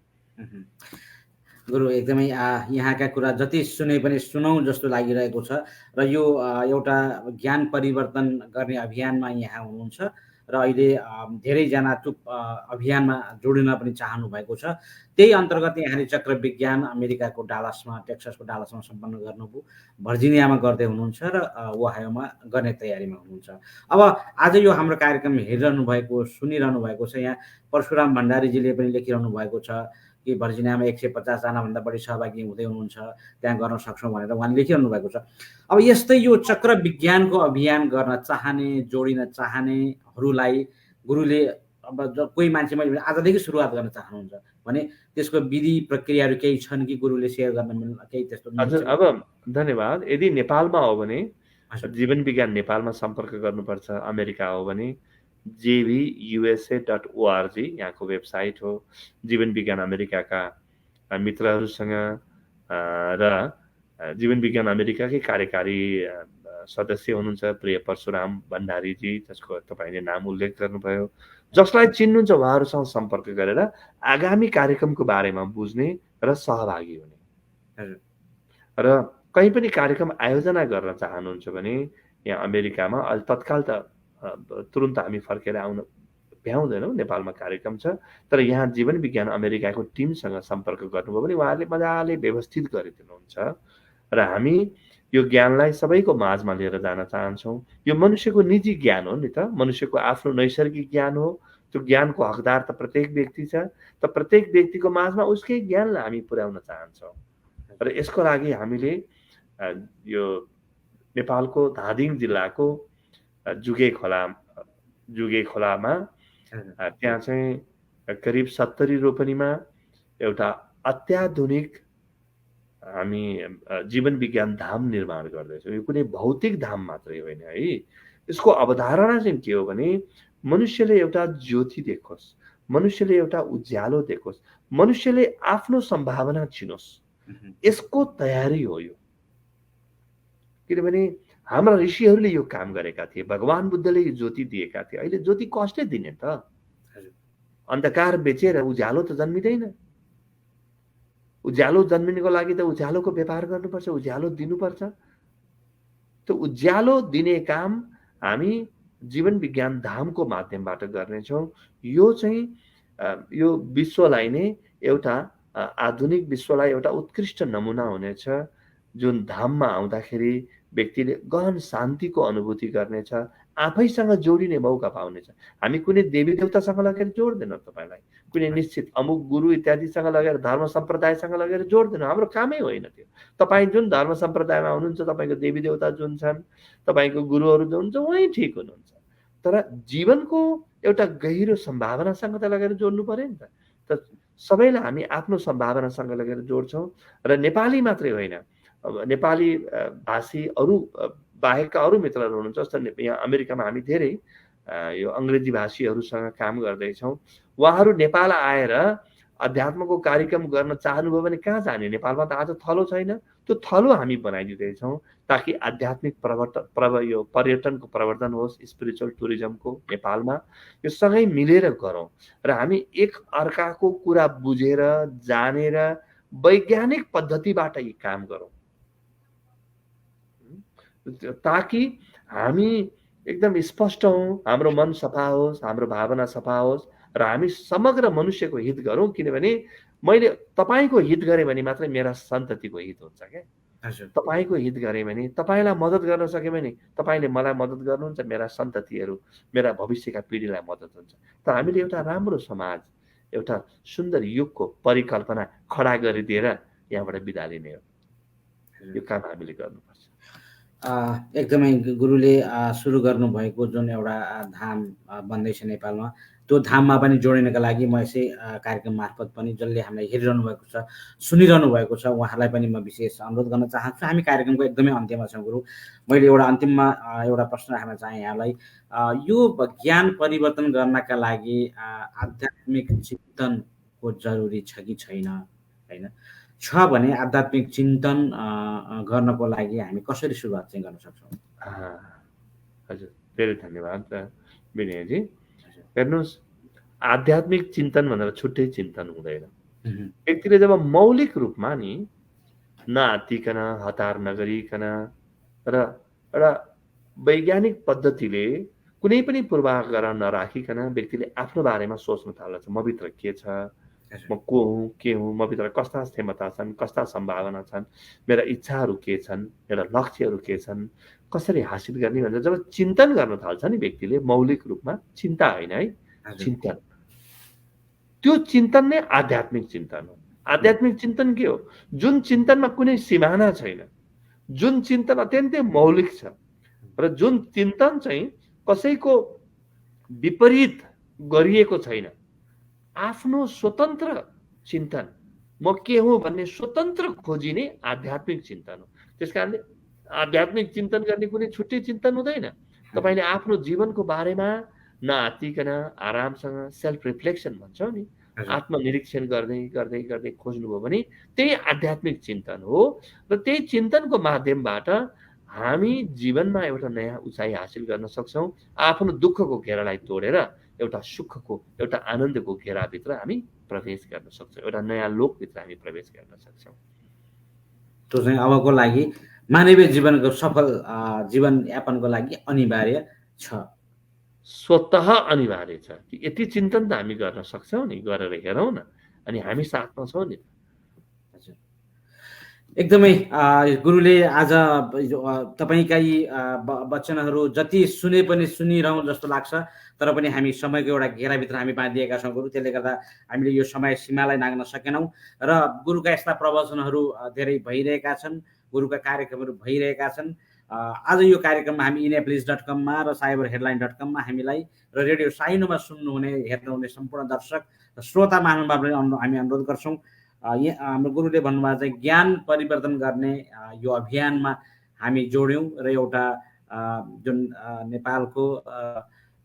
गुरु एकदमै यहाँका कुरा जति सुने पनि सुनौँ जस्तो लागिरहेको छ र यो एउटा ज्ञान परिवर्तन गर्ने अभियानमा यहाँ हुनुहुन्छ र अहिले धेरैजना त्यो अभियानमा जोडिन पनि चाहनु भएको छ। त्यही अन्तर्गत यहाँले चक्र विज्ञान अमेरिकाको डालसमा, टेक्सासको डालसमा सम्पन्न गर्नुभयो, भर्जिनियामा गर्दै हुनुहुन्छ र ओहायोमा गर्ने तयारीमा हुनुहुन्छ। अब आज यो हाम्रो कार्यक्रम हेरिरहनु भएको, सुनिरहनु भएको छ। यहाँ परशुराम भण्डारीजीले पनि लेखिरहनु भएको छ कि भर्जिनियामा 150 जनाभन्दा बढी सहभागी हुँदै हुनुहुन्छ, त्यहाँ गर्न सक्छौँ भनेर उहाँले लेखिरहनु भएको छ। अब यस्तै यो चक्र विज्ञानको अभियान गर्न चाहने, जोडिन चाहनेहरूलाई गुरुले, अब कोही मान्छे मैले आजदेखि सुरुवात गर्न चाहनुहुन्छ भने त्यसको विधि प्रक्रियाहरू केही छन् कि गुरुले सेयर गर्न मिल्ने केही त्यस्तो? हजुर, अब धन्यवाद। यदि नेपालमा हो भने जीवन विज्ञान नेपालमा सम्पर्क गर्नुपर्छ। अमेरिका हो भने jvusa.org यहाँको वेबसाइट हो। जीवन विज्ञान अमेरिकाका मित्रहरूसँग र जीवन विज्ञान अमेरिकाकै कार्यकारी सदस्य हुनुहुन्छ प्रिय परशुराम भण्डारीजी, जसको तपाईँले नाम उल्लेख गर्नुभयो, जसलाई चिन्नुहुन्छ उहाँहरूसँग सम्पर्क गरेर आगामी कार्यक्रमको बारेमा बुझ्ने र सहभागी हुने। र कहीँ पनि कार्यक्रम आयोजना गर्न चाहनुहुन्छ भने यहाँ अमेरिकामा अहिले तत्काल त तुरुन्त हामी फर्केर आउन भ्याउँदैनौँ, नेपालमा कार्यक्रम छ, तर यहाँ जीवन विज्ञान अमेरिकाको टिमसँग सम्पर्क गर्नुभयो भने उहाँहरूले मजाले व्यवस्थित गरिदिनुहुन्छ र हामी यो ज्ञानलाई सबैको माझमा लिएर जान चाहन्छौँ। यो मनुष्यको निजी ज्ञान हो नि त, मनुष्यको आफ्नो नैसर्गिक ज्ञान हो। त्यो ज्ञानको हकदार त प्रत्येक व्यक्ति छ, त प्रत्येक व्यक्तिको माझमा उसकै ज्ञानलाई हामी पुर्याउन चाहन्छौँ। र यसको लागि हामीले यो नेपालको धादिङ जिल्लाको जुगे खोलामा त्यहाँ चाहिँ करिब 70 रोपनीमा एउटा अत्याधुनिक हामी जीवन विज्ञान धाम निर्माण गर्दैछौँ। यो कुनै भौतिक धाम मात्रै होइन है, यसको अवधारणा चाहिँ के हो भने मनुष्यले एउटा ज्योति देखोस्, मनुष्यले एउटा उज्यालो देखोस्, मनुष्यले आफ्नो सम्भावना चिनोस्, यसको तयारी हो यो। किनभने हाम्रा ऋषिहरूले यो काम गरेका थिए, भगवान बुद्धले यो ज्योति दिएका थिए। अहिले ज्योति कसले दिने त? अन्धकार बेचेर उज्यालो त जन्मिँदैन। उज्यालो जन्मिनको लागि त उज्यालोको व्यापार गर्नुपर्छ, उज्यालो दिनुपर्छ। त्यो उज्यालो दिने काम हामी जीवन विज्ञान धामको माध्यमबाट गर्नेछौँ। यो चाहिँ यो विश्वलाई नै एउटा आधुनिक विश्वलाई एउटा उत्कृष्ट नमुना हुनेछ, जुन धाममा आउँदाखेरि व्यक्तिले गहन शान्तिको अनुभूति गर्नेछ, आफैसँग जोडिने मौका पाउनेछ। हामी कुनै देवी देवतासँग लगेर जोड्दैनौँ तपाईँलाई, कुनै निश्चित अमुक गुरु इत्यादिसँग लगेर धर्म सम्प्रदायसँग लगेर जोड्दैनौँ, हाम्रो कामै होइन त्यो। तपाईँ जुन धर्म सम्प्रदायमा हुनुहुन्छ, तपाईँको देवी देवता जुन छन्, तपाईँको गुरुहरू जुन हुन्छ, उही ठिक हुनुहुन्छ। तर जीवनको एउटा गहिरो सम्भावनासँग त लगेर जोड्नु पर्यो नि त। त सबैलाई हामी आफ्नो सम्भावनासँग लगेर जोड्छौँ। र नेपाली मात्रै होइन, नेपाली भाषी अरू बाहेकका अरू मित्रहरू हुनुहुन्छ। जस्तो यहाँ अमेरिकामा हामी धेरै यो अङ्ग्रेजी भाषीहरूसँग काम गर्दैछौँ। उहाँहरू नेपाल आएर अध्यात्मको कार्यक्रम गर्न चाहनुभयो भने कहाँ जाने? नेपालमा त आज थलो छैन। त्यो थलो हामी बनाइदिँदैछौँ ताकि आध्यात्मिक यो पर्यटनको प्रवर्धन होस्, स्पिरिचुअल टुरिज्मको नेपालमा यो सँगै मिलेर गरौँ र हामी एक अर्काको कुरा बुझेर जानेर वैज्ञानिक पद्धतिबाट यी काम गरौँ, ताकि हामी एकदम स्पष्ट हौँ, हाम्रो मन सफा होस्, हाम्रो भावना सफा होस् र हामी समग्र मनुष्यको हित गरौँ। किनभने मैले तपाईँको हित गरेँ भने मात्रै मेरा सन्ततिको हित हुन्छ क्या। तपाईँको हित गरेँ भने, तपाईँलाई मद्दत गर्न सकेँ भने तपाईँले मलाई मद्दत गर्नुहुन्छ, मेरा सन्ततिहरू, मेरा भविष्यका पिँढीलाई मद्दत हुन्छ। त हामीले एउटा राम्रो समाज, एउटा सुन्दर युगको परिकल्पना खडा गरिदिएर यहाँबाट बिदा लिने हो। यो काम हामीले गर्नुपर्छ। एकदमै गुरुले सुरु गर्नुभएको जुन एउटा धाम बन्दैछ नेपालमा, त्यो धाममा पनि जोडिनका लागि म यसै कार्यक्रम मार्फत पनि जसले हामीलाई हेरिरहनु भएको छ, सुनिरहनु भएको छ, उहाँलाई पनि म विशेष अनुरोध गर्न चाहन्छु। हामी कार्यक्रमको एकदमै अन्त्यमा छौँ गुरु। मैले एउटा अन्तिममा एउटा प्रश्न राख्न चाहेँ यहाँलाई। यो ज्ञान परिवर्तन गर्नका लागि आध्यात्मिक चिन्तनको जरुरी छ कि छैन, होइन? छ भने आध्यात्मिक चिन्तन गर्नको लागि हामी कसरी सुरुवात चाहिँ गर्न सक्छौँ? हजुर, धेरै धन्यवाद विनयजी। हेर्नुहोस्, आध्यात्मिक चिन्तन भनेर छुट्टै चिन्तन हुँदैन। व्यक्तिले जब मौलिक रूपमा नि नआत्तिकन, हतार नगरिकन र एउटा वैज्ञानिक पद्धतिले कुनै पनि पूर्वाग्रह नराखिकन व्यक्तिले आफ्नो बारेमा सोच्न थाल्छ। मभित्र के छ, म को हुँ, के हुँ, मभित्र कस्ता क्षमता छन्, कस्ता सम्भावना छन्, मेरा इच्छाहरू के छन्, मेरा लक्ष्यहरू के छन्, कसरी हासिल गर्ने भनेर जब चिन्तन गर्न थाल्छ नि व्यक्तिले, मौलिक रूपमा चिन्ता होइन है, चिन्तन, त्यो चिन्तन नै आध्यात्मिक चिन्तन हो। आध्यात्मिक चिन्तन के हो? जुन चिन्तनमा कुनै सिमाना छैन, जुन चिन्तन अत्यन्तै मौलिक छ र जुन चिन्तन चाहिँ कसैको विपरीत गरिएको छैन, आफ्नो स्वतन्त्र चिन्तन, म के हुँ भन्ने स्वतन्त्र खोजिने आध्यात्मिक चिन्तन हो। त्यसकारणले आध्यात्मिक चिन्तन गर्ने कुनै छुट्टै चिन्तन हुँदैन। तपाईँले आफ्नो जीवनको बारेमा नआत्तिकन आरामसँग सेल्फ रिफ्लेक्सन भन्छौँ नि, हजुर। आत्मनिरीक्षण गर्दै गर्दै गर्दै खोज्नुभयो भने त्यही आध्यात्मिक चिन्तन हो र त्यही चिन्तनको माध्यमबाट हामी जीवनमा एउटा नयाँ उचाइ हासिल गर्न सक्छौँ। आफ्नो दुःखको घेरालाई तोडेर एउटा सुखको, एउटा आनन्दको घेराभित्र हामी प्रवेश गर्न सक्छौँ। एउटा नयाँ लोकभित्र हामी प्रवेश गर्न सक्छौँ। त्यो चाहिँ अबको लागि मानवीय जीवनको सफल जीवनयापनको लागि अनिवार्य छ। स्वतः अनिवार्य छ कि यति चिन्तन त हामी गर्न सक्छौँ नि, गरेर हेरौँ न, अनि हामी साथमा छौँ नि। हजुर। एकदमै गुरुले आज तपाईँकै वचनहरू जति सुने पनि सुनिरहँ जस्तो लाग्छ, तर पनि हामी समयको एउटा घेराभित्र हामी बाँधिएका छौँ गुरु। त्यसले गर्दा हामीले यो समय सीमालाई नाग्न सकेनौँ र गुरुका यस्ता प्रवचनहरू धेरै भइरहेका छन्, गुरुका कार्यक्रमहरू भइरहेका छन्। आज यो कार्यक्रममा हामी इनेप्लिस.com र cyberheadline.com हामीलाई र रेडियो साइनोमा सुन्नुहुने हेर्नुहुने सम्पूर्ण दर्शक र श्रोता महानुभावलाई हामी अनुरोध गर्छौँ, हाम्रो गुरुले भन्नुभएको चाहिँ ज्ञान परिवर्तन गर्ने यो अभियानमा हामी जोड्यौँ र एउटा जुन नेपालको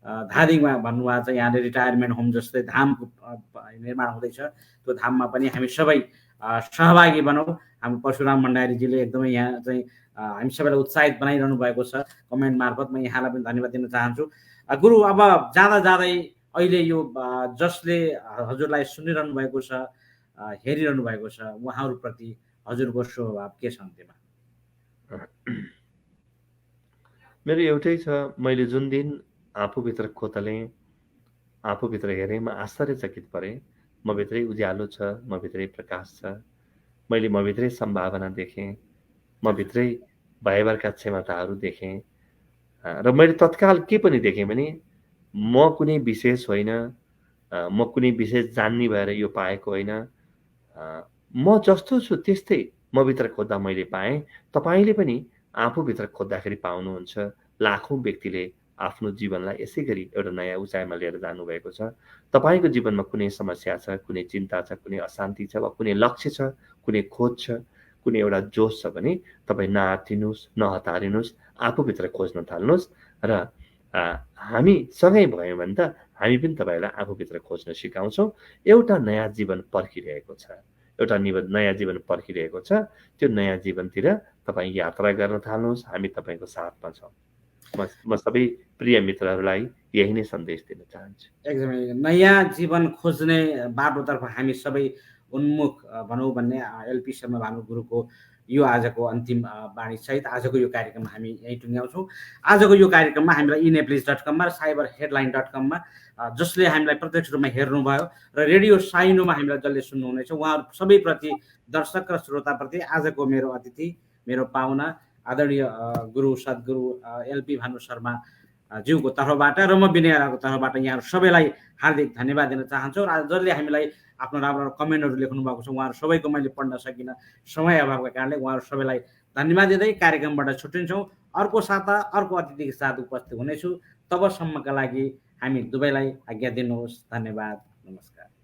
धादिङमा भन्नुभएको छ यहाँले रिटायरमेन्ट होम जस्तै धामको निर्माण हुँदैछ, त्यो धाममा पनि हामी सबै सहभागी बनौँ। हाम्रो परशुराम भण्डारीजीले एकदमै यहाँ चाहिँ हामी सबैलाई उत्साहित बनाइरहनु भएको छ। कमेन्ट मार्फत म यहाँलाई पनि धन्यवाद दिन चाहन्छु। गुरु, अब जाँदा जाँदै अहिले यो जसले हजुरलाई सुनिरहनु भएको छ, हेरिरहनु भएको छ, उहाँहरूप्रति हजुरको स्वभाव के छ अन्त्यमा? मेरो एउटै छ, मैले जुन दिन आफूभित्र खोतलेँ, आफूभित्र हेरेँ, म आश्चर्यचकित परेँ। म भित्रै उज्यालो छ, म भित्रै प्रकाश छ, मैले म भित्रै सम्भावना देखेँ, म भित्रै भयभरका क्षमताहरू देखेँ। र मैले तत्काल के पनि देखेँ भने म कुनै विशेष होइन, म कुनै विशेष जान्ने भएर यो पाएको होइन, म जस्तो छु त्यस्तै म भित्र खोज्दा मैले पाएँ। तपाईँले पनि आफूभित्र खोज्दाखेरि पाउनुहुन्छ। लाखौँ व्यक्तिले आफ्नो जीवनलाई यसै गरी एउटा नयाँ उचाइमा लिएर जानुभएको छ। तपाईँको जीवनमा कुनै समस्या छ, कुनै चिन्ता छ, कुनै अशान्ति छ, वा कुनै लक्ष्य छ, कुनै खोज छ, कुनै एउटा जोस छ भने तपाईँ नआत्तिनुहोस्, नहतारिनुहोस्, आफूभित्र खोज्न थाल्नुहोस् र हामी सँगै भयौँ भने त हामी पनि तपाईँलाई आफूभित्र खोज्न सिकाउँछौँ। एउटा नयाँ जीवन पर्खिरहेको छ, एउटा नयाँ जीवन पर्खिरहेको छ। त्यो नयाँ जीवनतिर तपाईँ यात्रा गर्न थाल्नुहोस्, हामी तपाईँको साथमा छौँ। म सबै प्रिय मित्रहरूलाई यही नै सन्देश दिन चाहन्छु। एकदमै नयाँ जीवन खोज्ने बाटोतर्फ हामी सबै उन्मुख भनौँ भन्ने एलपी शर्मा भानुगुरुको यो आजको अन्तिम वाणीसहित आजको यो कार्यक्रम हामी यहीँ टुङ्ग्याउँछौँ। आजको यो कार्यक्रममा हामीलाई इनेप्लिस.com र cyberheadline.com जसले हामीलाई प्रत्यक्ष रूपमा हेर्नुभयो र रेडियो साइनोमा हामीलाई जसले सुन्नुहुनेछ, उहाँहरू सबैप्रति, दर्शक र श्रोताप्रति आजको मेरो अतिथि, मेरो पाहुना आदरणीय गुरु सद्गुरु एलपी भानु शर्मा ज्यूको तर्फबाट र म विनय राईको तर्फबाट यहाँहरू सबैलाई हार्दिक धन्यवाद दिन चाहन्छु। र जसले हामीलाई आफ्नो राम्रो राम्रो कमेन्टहरू लेख्नु भएको छ, उहाँहरू सबैको मैले पढ्न सकिनँ समय अभावको कारणले। उहाँहरू सबैलाई धन्यवाद दिँदै कार्यक्रमबाट छुट्टिन्छौँ। अर्को साता अर्को अतिथिको साथ उपस्थित हुनेछु। तबसम्मका लागि हामी दुवैलाई आज्ञा दिनुहोस्। धन्यवाद, नमस्कार।